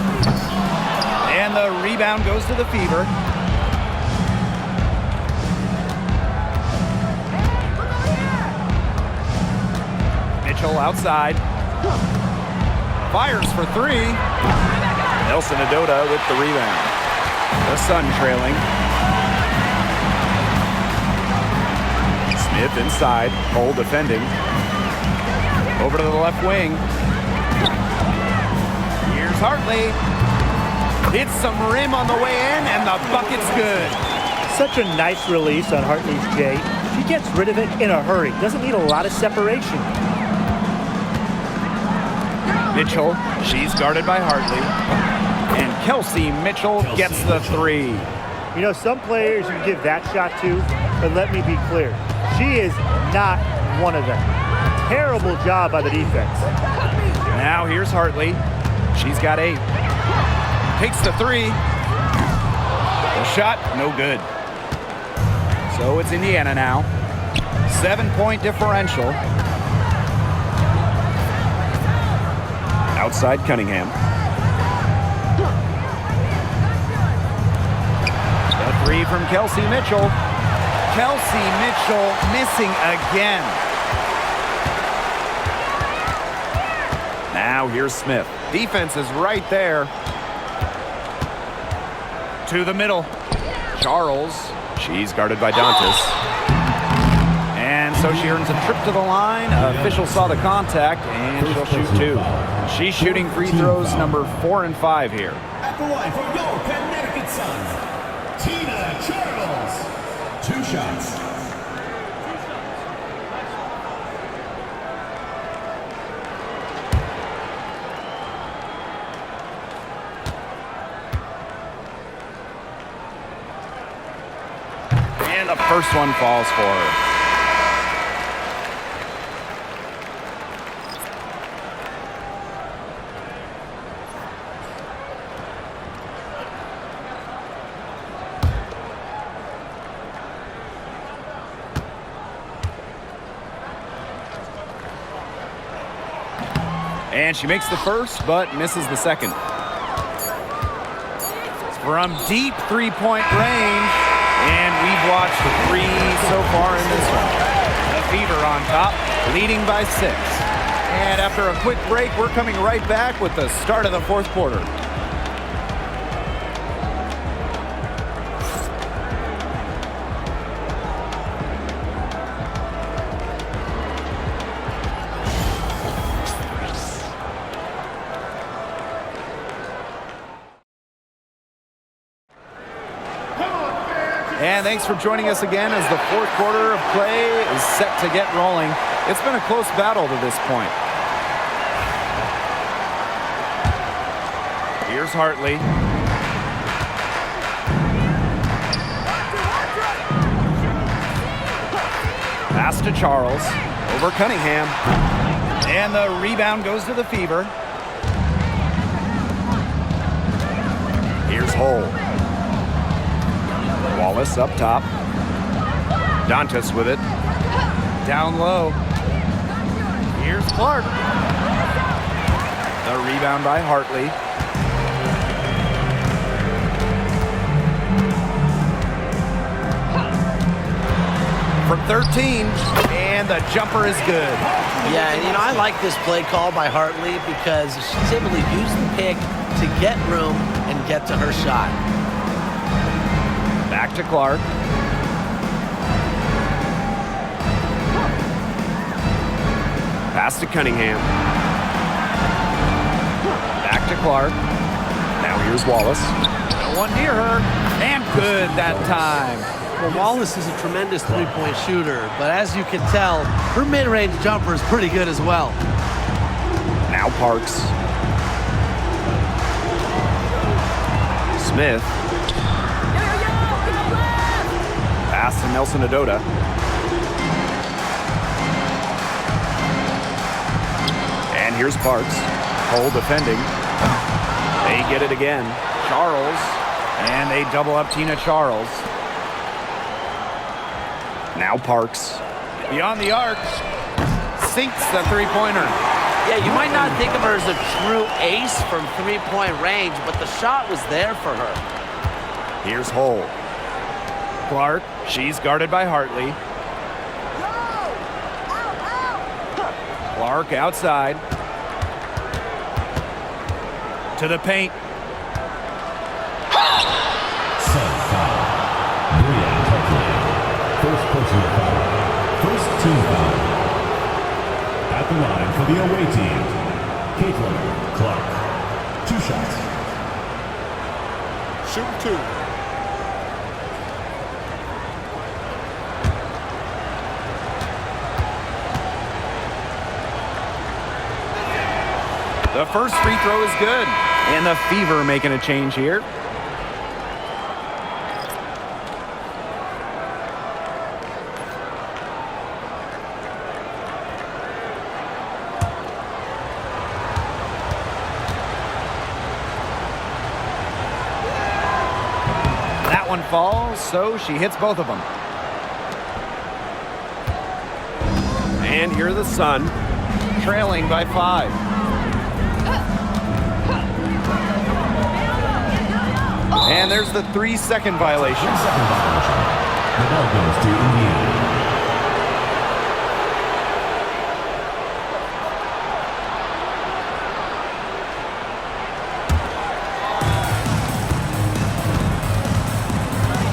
A: And the rebound goes to the Fever. Mitchell outside. Fires for three. Nelson Adota with the rebound. The Sun trailing. Smith inside. Cole defending. Over to the left wing. Here's Hartley. Hits some rim on the way in, and the bucket's good.
C: Such a nice release on Hartley's J. She gets rid of it in a hurry. Doesn't need a lot of separation.
A: Mitchell, she's guarded by Hartley. And Kelsey Mitchell gets the three.
C: You know, some players you give that shot to, but let me be clear. She is not one of them. Terrible job by the defense.
A: Now here's Hartley. She's got 8. Takes the three. The shot, no good. So it's Indiana now. 7-point differential. Outside Cunningham. The three from Kelsey Mitchell. Kelsey Mitchell missing again. Now here's Smith. Defense is right there. To the middle. Charles. She's guarded by Dantas. And so she earns a trip to the line. Official saw the contact, and she'll shoot 2. She's shooting free throws number 4 and 5 here.
E: At the line for your Connecticut Suns, Tina Charles. 2 shots.
A: And the first one falls for her. And she makes the first, but misses the second. From deep three-point range, and we've watched 3 so far in this one. The Fever on top, leading by 6. And after a quick break, we're coming right back with the start of the fourth quarter. And thanks for joining us again as the fourth quarter of play is set to get rolling. It's been a close battle to this point. Here's Hartley. Pass to Charles. Over Cunningham. And the rebound goes to the Fever. Here's Hull. Wallace up top. Dantas with it. Down low. Here's Clark. The rebound by Hartley. From 13, and the jumper is good.
F: Yeah, and I like this play call by Hartley because she's able to use the pick to get room and get to her shot.
A: Back to Clark. Pass to Cunningham. Back to Clark. Now here's Wallace. No one near her, and good that time.
D: Well, Wallace is a tremendous three-point shooter, but as you can tell, her mid-range jumper is pretty good as well.
A: Now Parks. Smith. Pass to Nelson Adota. And here's Parks. Cole defending. They get it again. Charles. And they double up Tina Charles. Now Parks. Beyond the arc. Sinks the three-pointer.
F: Yeah, you might not think of her as a true ace from three-point range, but the shot was there for her.
A: Here's Hull. Clark. She's guarded by Hartley. Clark outside. To the paint.
E: Set foul. Brian Hartley. First personal foul. First team foul. At the line for the away team, Caitlin Clark. 2 shots.
G: Shoot 2.
A: The first free throw is good. And the Fever making a change here. That one falls, so she hits both of them. And here are the Sun, trailing by 5. And there's the 3-second violation.
E: 3-second violation. The ball goes to Indiana.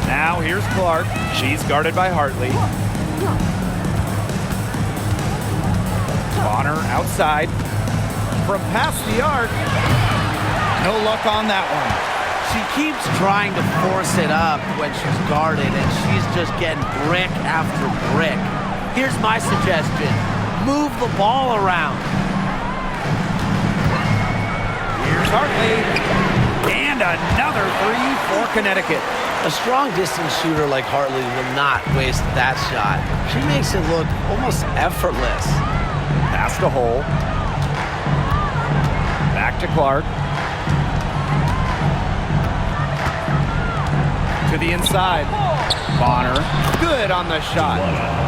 A: Now here's Clark. She's guarded by Hartley. Bonner outside. From past the arc. No luck on that one.
F: She keeps trying to force it up when she's guarded, and she's just getting brick after brick. Here's my suggestion. Move the ball around.
A: Here's Hartley. And another 3 for Connecticut.
F: A strong distance shooter like Hartley will not waste that shot. She makes it look almost effortless.
A: Pass to Hull. Back to Clark. To the inside. Bonner. Good on the shot.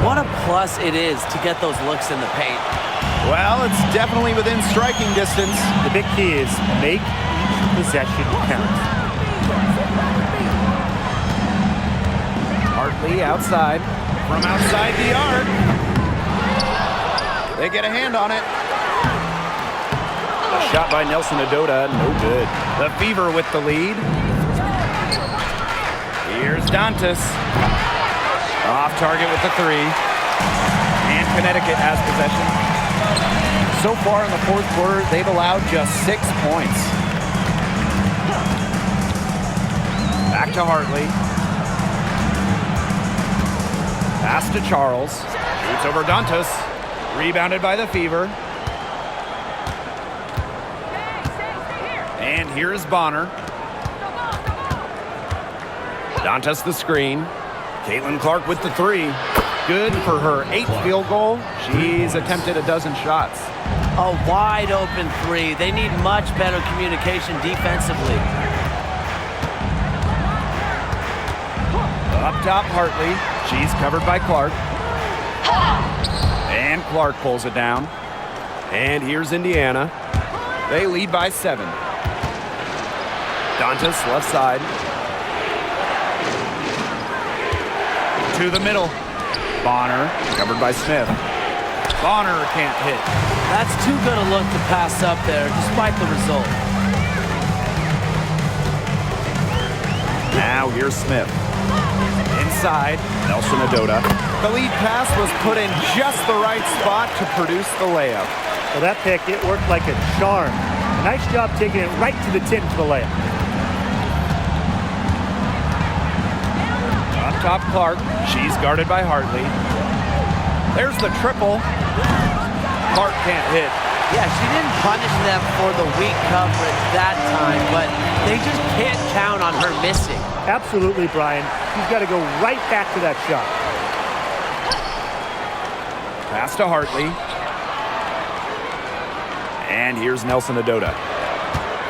F: What a plus it is to get those looks in the paint.
A: Well, it's definitely within striking distance.
C: The big key is make each possession count.
A: Hartley outside. From outside the arc. They get a hand on it. A shot by Nelson Adota, no good. The Fever with the lead. Here's Dantas. Off target with the 3. And Connecticut has possession. So far in the fourth quarter, they've allowed just 6 points. Back to Hartley. Pass to Charles. Shoots over Dantas. Rebounded by the Fever. And here's Bonner. Dantas the screen. Caitlin Clark with the three. Good for her 8th field goal. She's attempted a dozen shots.
F: A wide open three. They need much better communication defensively.
A: Up top, Hartley. She's covered by Clark. And Clark pulls it down.
B: And here's Indiana.
A: They lead by 7. Dantas left side. To the middle. Bonner covered by Smith. Bonner can't hit.
F: That's too good a look to pass up there, despite the result.
A: Now here's Smith. Inside, Nelson Adota. The lead pass was put in just the right spot to produce the layup.
C: Well, that pick, it worked like a charm. Nice job taking it right to the tip for the layup.
A: Up top, Clark. She's guarded by Hartley. There's the triple. Clark can't hit.
F: Yeah, she didn't punish them for the weak coverage that time, but they just can't count on her missing.
C: Absolutely, Brian. She's got to go right back to that shot.
A: Pass to Hartley. And here's Nelson Adota.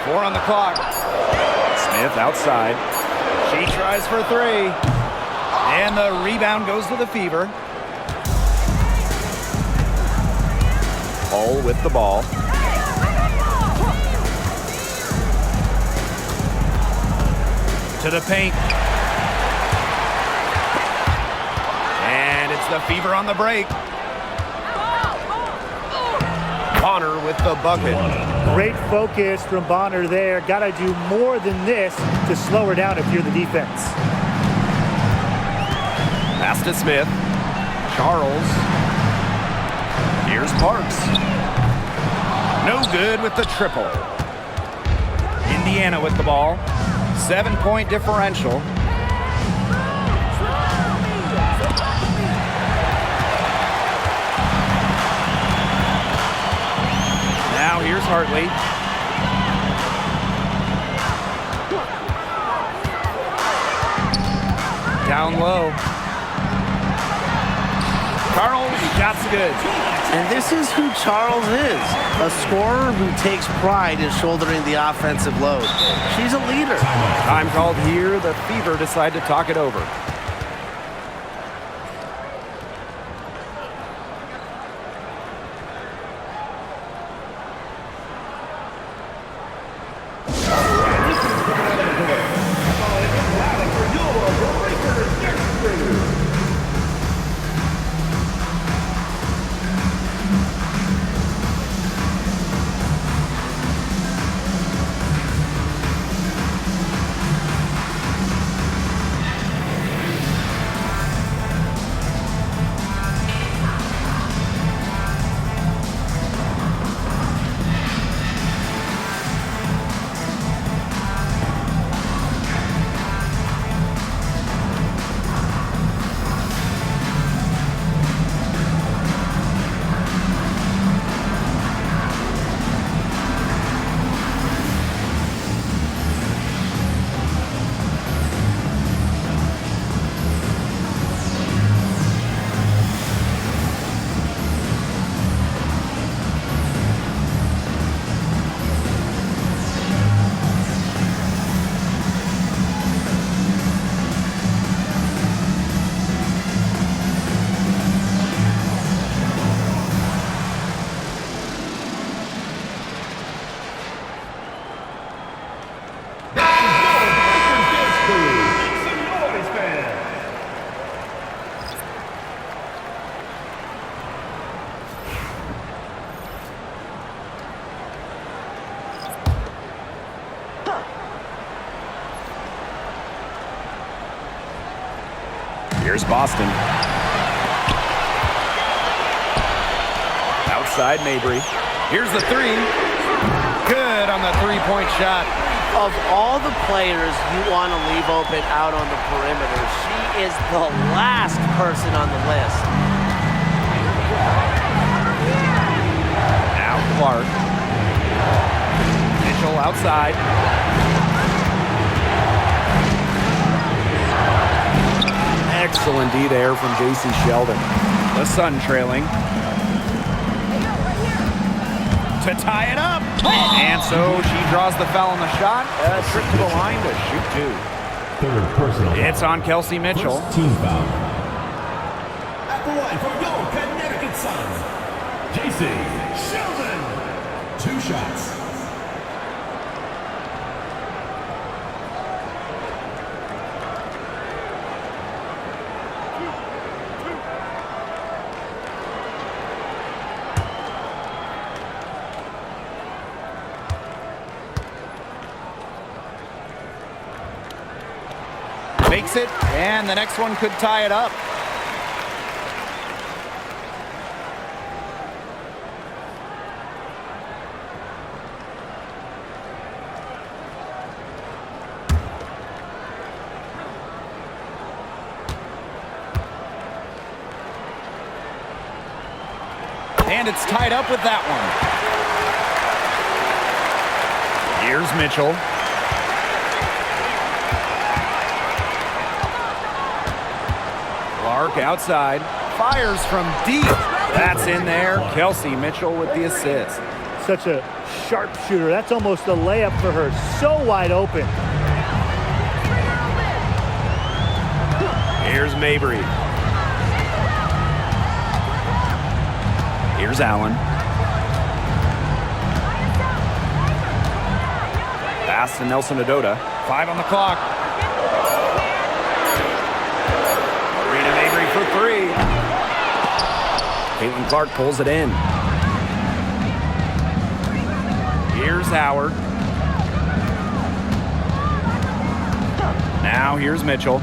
A: 4 on the clock. Smith outside. She tries for 3. And the rebound goes to the Fever. Hull with the ball. To the paint. And it's the Fever on the break. Bonner with the bucket.
C: Great focus from Bonner there. Got to do more than this to slow her down if you're the defense.
A: Pass to Smith. Charles. Here's Parks. No good with the triple. Indiana with the ball. 7-point differential. Now here's Hartley. Down low. Charles, shot's good.
F: And this is who Charles is, a scorer who takes pride in shouldering the offensive load. She's a leader.
A: Time called here. The Fever decide to talk it over. Here's Boston. Outside Mabry. Here's the 3. Good on the 3-point shot.
F: Of all the players you want to leave open out on the perimeter, she is the last person on the list.
A: Now Clark. Mitchell outside.
B: Excellent D there from J.C. Sheldon.
A: The Sun trailing. To tie it up. And so she draws the foul on the shot. A trip to the line to shoot two.
E: Third personal.
A: It's on Kelsey Mitchell.
E: First team foul. At the line from your Connecticut Sun, J.C. Sheldon. 2 shots.
A: Makes it, and the next one could tie it up. And it's tied up with that one. Here's Mitchell. Clark outside, fires from deep. That's in there. Kelsey Mitchell with the assist.
C: Such a sharpshooter. That's almost a layup for her. So wide open.
A: Here's Mabry. Here's Allen. Pass to Nelson Adota. 5 on the clock. For 3.
B: Caitlin Clark pulls it in.
A: Here's Howard. Now here's Mitchell.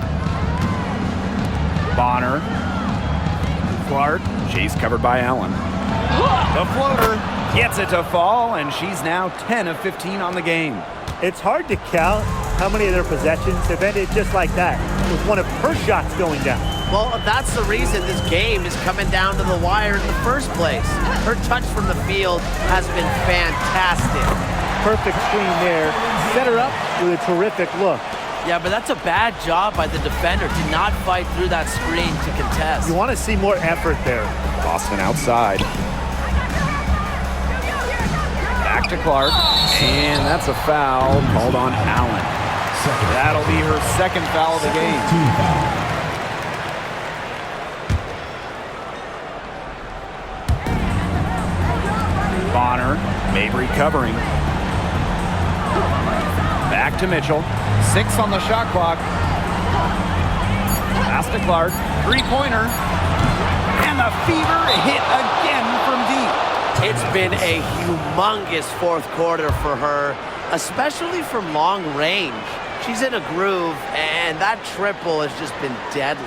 A: Bonner. Clark. She's covered by Allen. The floater gets it to fall, and she's now 10 of 15 on the game.
C: It's hard to count how many of their possessions have ended just like that, with one of her shots going down.
F: Well, that's the reason this game is coming down to the wire in the first place. Her touch from the field has been fantastic.
C: Perfect screen there. Set her up with a terrific look.
F: Yeah, but that's a bad job by the defender to not fight through that screen to contest.
C: You want to see more effort there.
A: Boston outside. Back to Clark. And that's a foul called on Allen. That'll be her second foul of the game.
E: Team foul.
A: Bonner, Mabry covering. Back to Mitchell. 6 on the shot clock. Pass to Clark. 3-pointer. And the fever hit again from deep.
F: It's been a humongous fourth quarter for her, especially from long range. She's in a groove, and that triple has just been deadly.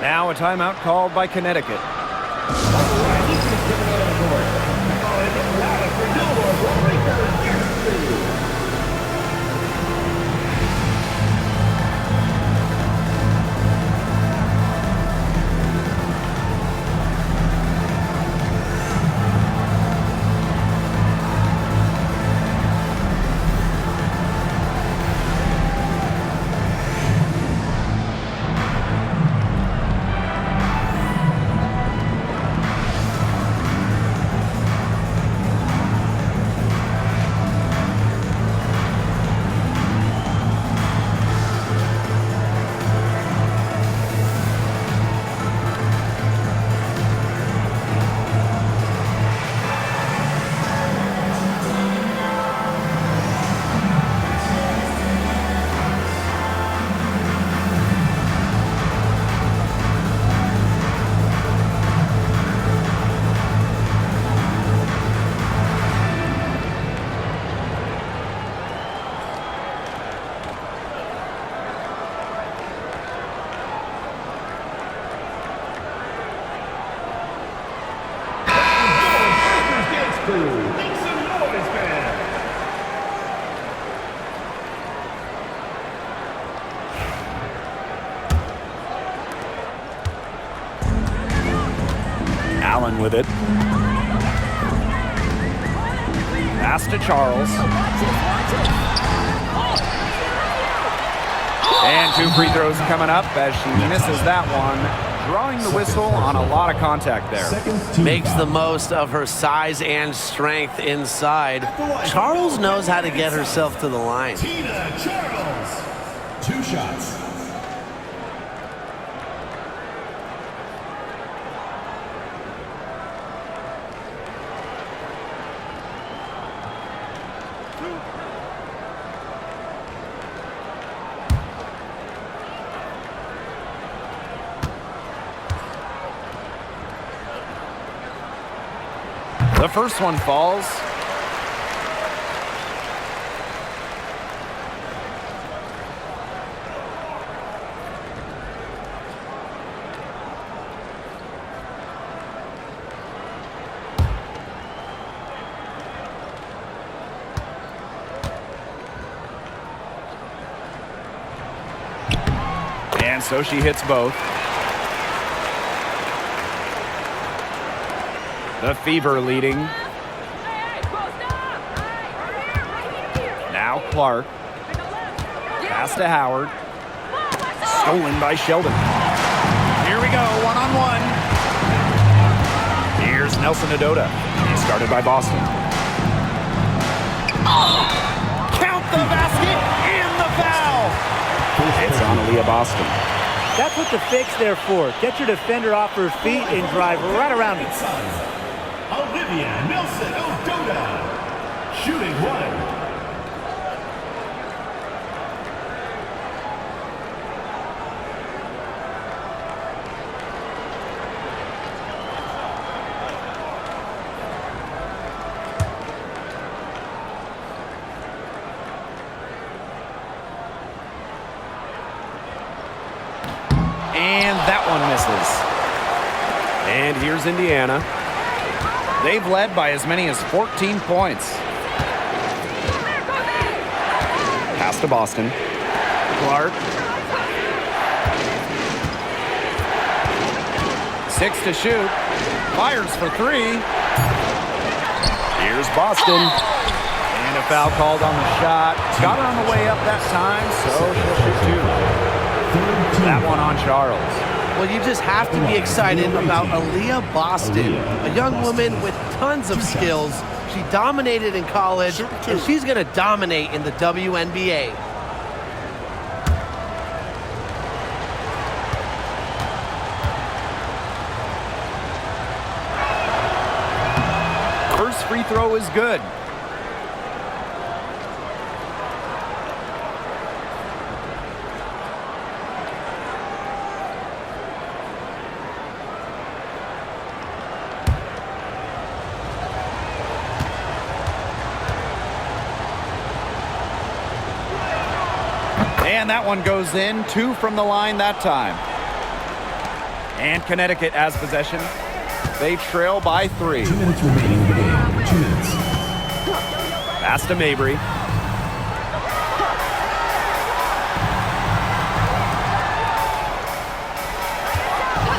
A: Now a timeout called by Connecticut.
B: Allen with it.
A: Pass to Charles. And 2 free throws coming up as she misses that one. Drawing the whistle on a lot of contact there.
F: Makes the most of her size and strength inside. Charles knows how to get herself to the line.
E: Tina Charles. 2 shots.
A: The first one falls. And so she hits both. The Fever leading. Now Clark. Pass to Howard. Stolen by Sheldon. Here we go, one-on-one. Here's Nelson Adota. He's guarded by Boston. Count the basket and the foul. It's on Aaliyah Boston.
C: That's what the fake's there for. Get your defender off her feet and drive right around it.
E: Olivia Nelson O'Dota. Shooting 1.
A: And that one misses.
B: And here's Indiana.
A: They've led by as many as 14 points. Pass to Boston. Clark. 6 to shoot. Fires for 3. Here's Boston. And a foul called on the shot. Got her on the way up that time, so she'll shoot 2. That one on Charles.
D: Well, you just have to be excited about Aaliyah Boston, a young woman with tons of skills. She dominated in college, and she's going to dominate in the WNBA.
A: First free throw is good. And that one goes in. 2 from the line that time. And Connecticut has possession. They trail by 3.
E: 2 minutes remaining in the game. 2 minutes.
A: Pass to Mabry.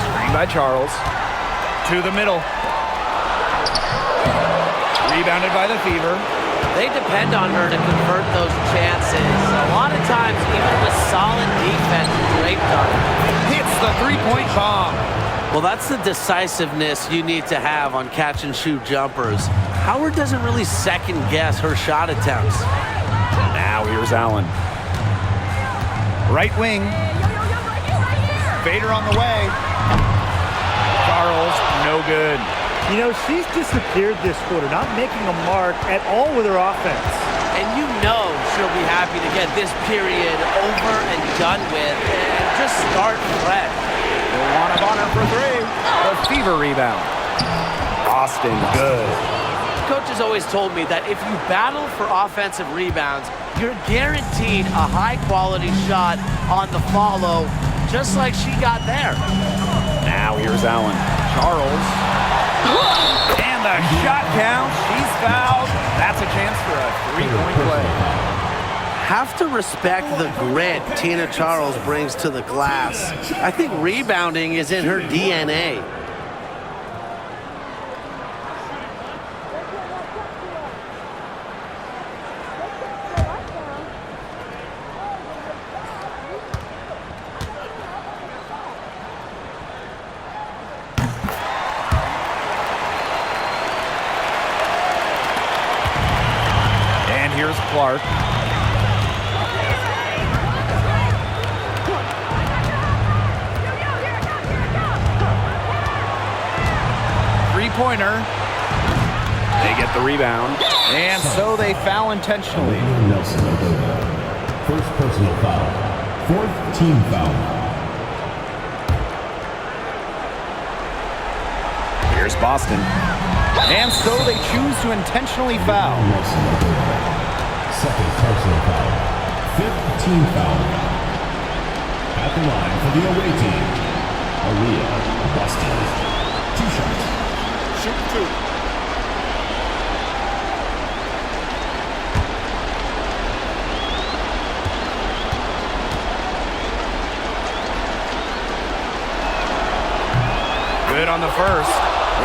A: Screen by Charles. To the middle. Rebounded by the Fever.
F: They depend on her to convert those chances. A lot of times, even with solid defense draped on her.
A: Hits the 3-point bomb.
F: Well, that's the decisiveness you need to have on catch-and-shoot jumpers. Howard doesn't really second-guess her shot attempts.
A: Now here's Allen. Right wing. Fader on the way. Charles, no good.
C: You know, she's disappeared this quarter, not making a mark at all with her offense.
F: And you know she'll be happy to get this period over and done with and just start fresh.
A: They'll want to honor for 3. The Fever rebound. Boston, good.
F: Coach has always told me that if you battle for offensive rebounds, you're guaranteed a high-quality shot on the follow, just like she got there.
A: Now here's Allen. Charles. And the shot count. She's fouled. That's a chance for a 3-point play.
F: Have to respect the grit Tina Charles brings to the glass. I think rebounding is in her DNA.
A: Clark. Three-pointer. They get the rebound. And so they foul intentionally.
E: Nelson, first personal foul. Fourth team foul.
A: Here's Boston. And so they choose to intentionally foul.
E: Nelson, second personal foul. Fifth team foul. At the line for the away team, Aaliyah Boston. 2 shots.
G: Shoot 2.
A: Good on the first,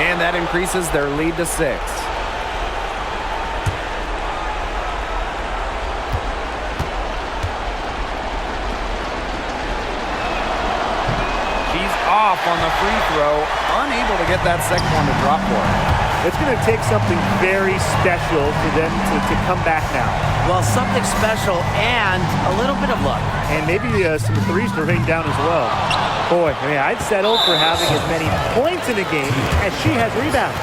A: and that increases their lead to 6. She's off on the free throw, unable to get that second one to drop for her.
C: It's going to take something very special for them to come back now.
F: Well, something special and a little bit of luck.
C: And maybe some threes to rain down as well. Boy, I mean, I'd settle for having as many points in a game as she has rebounds.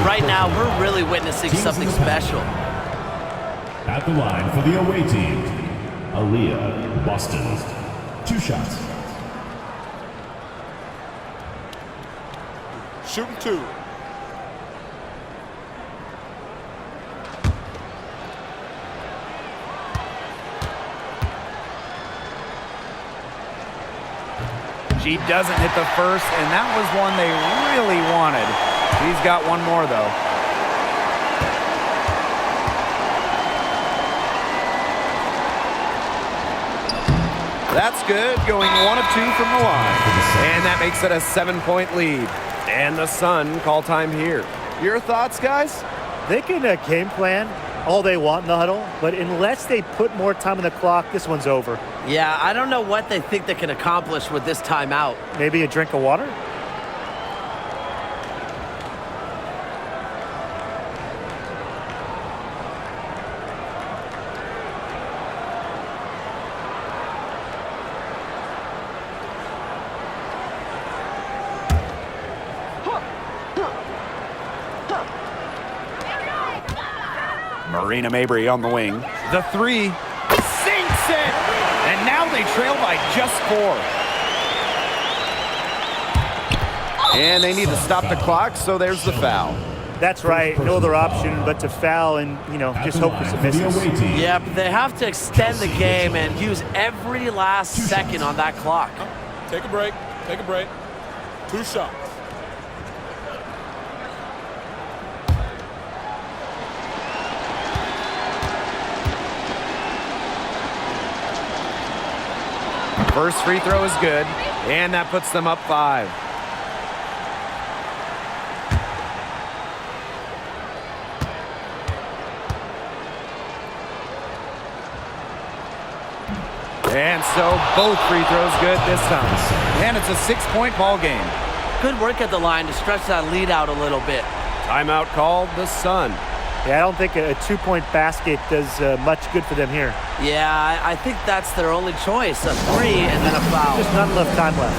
F: Right now, we're really witnessing something special.
E: At the line for the away team, Aaliyah Boston. 2 shots.
G: Shooting 2.
A: She doesn't hit the first, and that was one they really wanted. She's got one more, though. That's good, going 1 of 2 from the line. And that makes it a 7-point lead. And the Sun call time here. Your thoughts, guys?
C: They can game plan all they want in the huddle, but unless they put more time on the clock, this one's over.
F: Yeah, I don't know what they think they can accomplish with this timeout.
C: Maybe a drink of water?
A: Marina Mabry on the wing. The 3 sinks it! And now they trail by just 4. And they need to stop the clock, so there's the foul.
C: That's right. No other option but to foul and, just hope for some misses.
F: Yeah, but they have to extend the game and use every last second on that clock.
G: Take a break. Take a break. 2 shots.
A: First free throw is good, and that puts them up 5. And so both free throws good this time. And it's a 6-point ball game.
F: Good work at the line to stretch that lead out a little bit.
A: Timeout called, the Sun.
C: Yeah, I don't think a 2-point basket does much good for them here.
F: Yeah, I think that's their only choice, a 3 and then a foul.
C: Just not enough time left.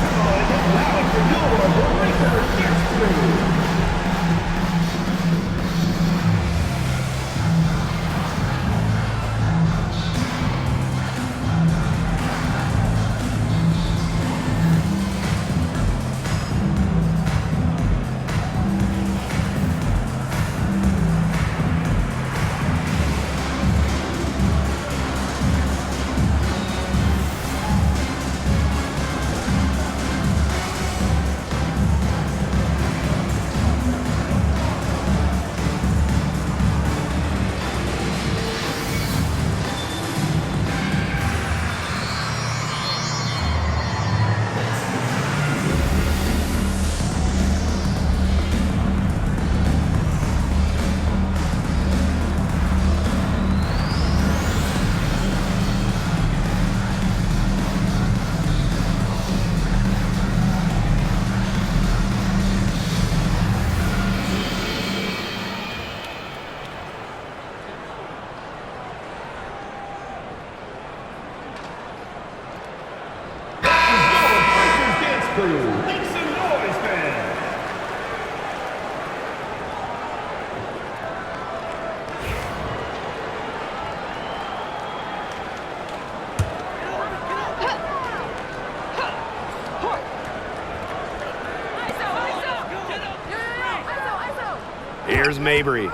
B: Here's Mabry.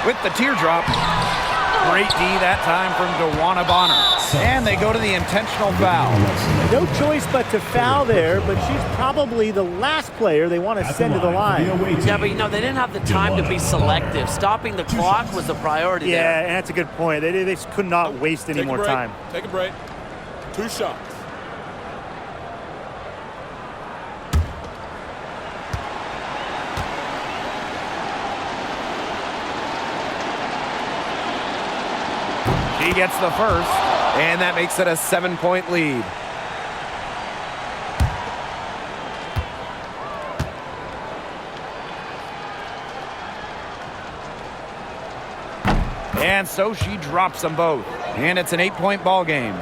A: With the teardrop. Great D that time from DeWanna Bonner. And they go to the intentional foul.
C: No choice but to foul there, but she's probably the last player they want to send to the line.
F: Yeah, but they didn't have the time to be selective. Stopping the clock was the priority there.
C: Yeah, and that's a good point. They just could not waste any more time.
G: Take a break. 2 shots.
A: He gets the first, and that makes it a 7-point lead. And so she drops them both, and it's an 8-point ball game.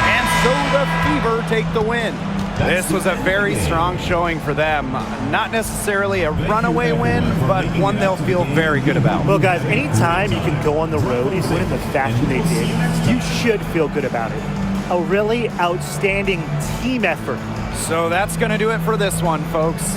A: And so the Fever take the win. This was a very strong showing for them. Not necessarily a runaway win, but one they'll feel very good about.
C: Well, guys, anytime you can go on the road and win in the fashion they did, you should feel good about it. A really outstanding team effort.
A: So that's going to do it for this one, folks.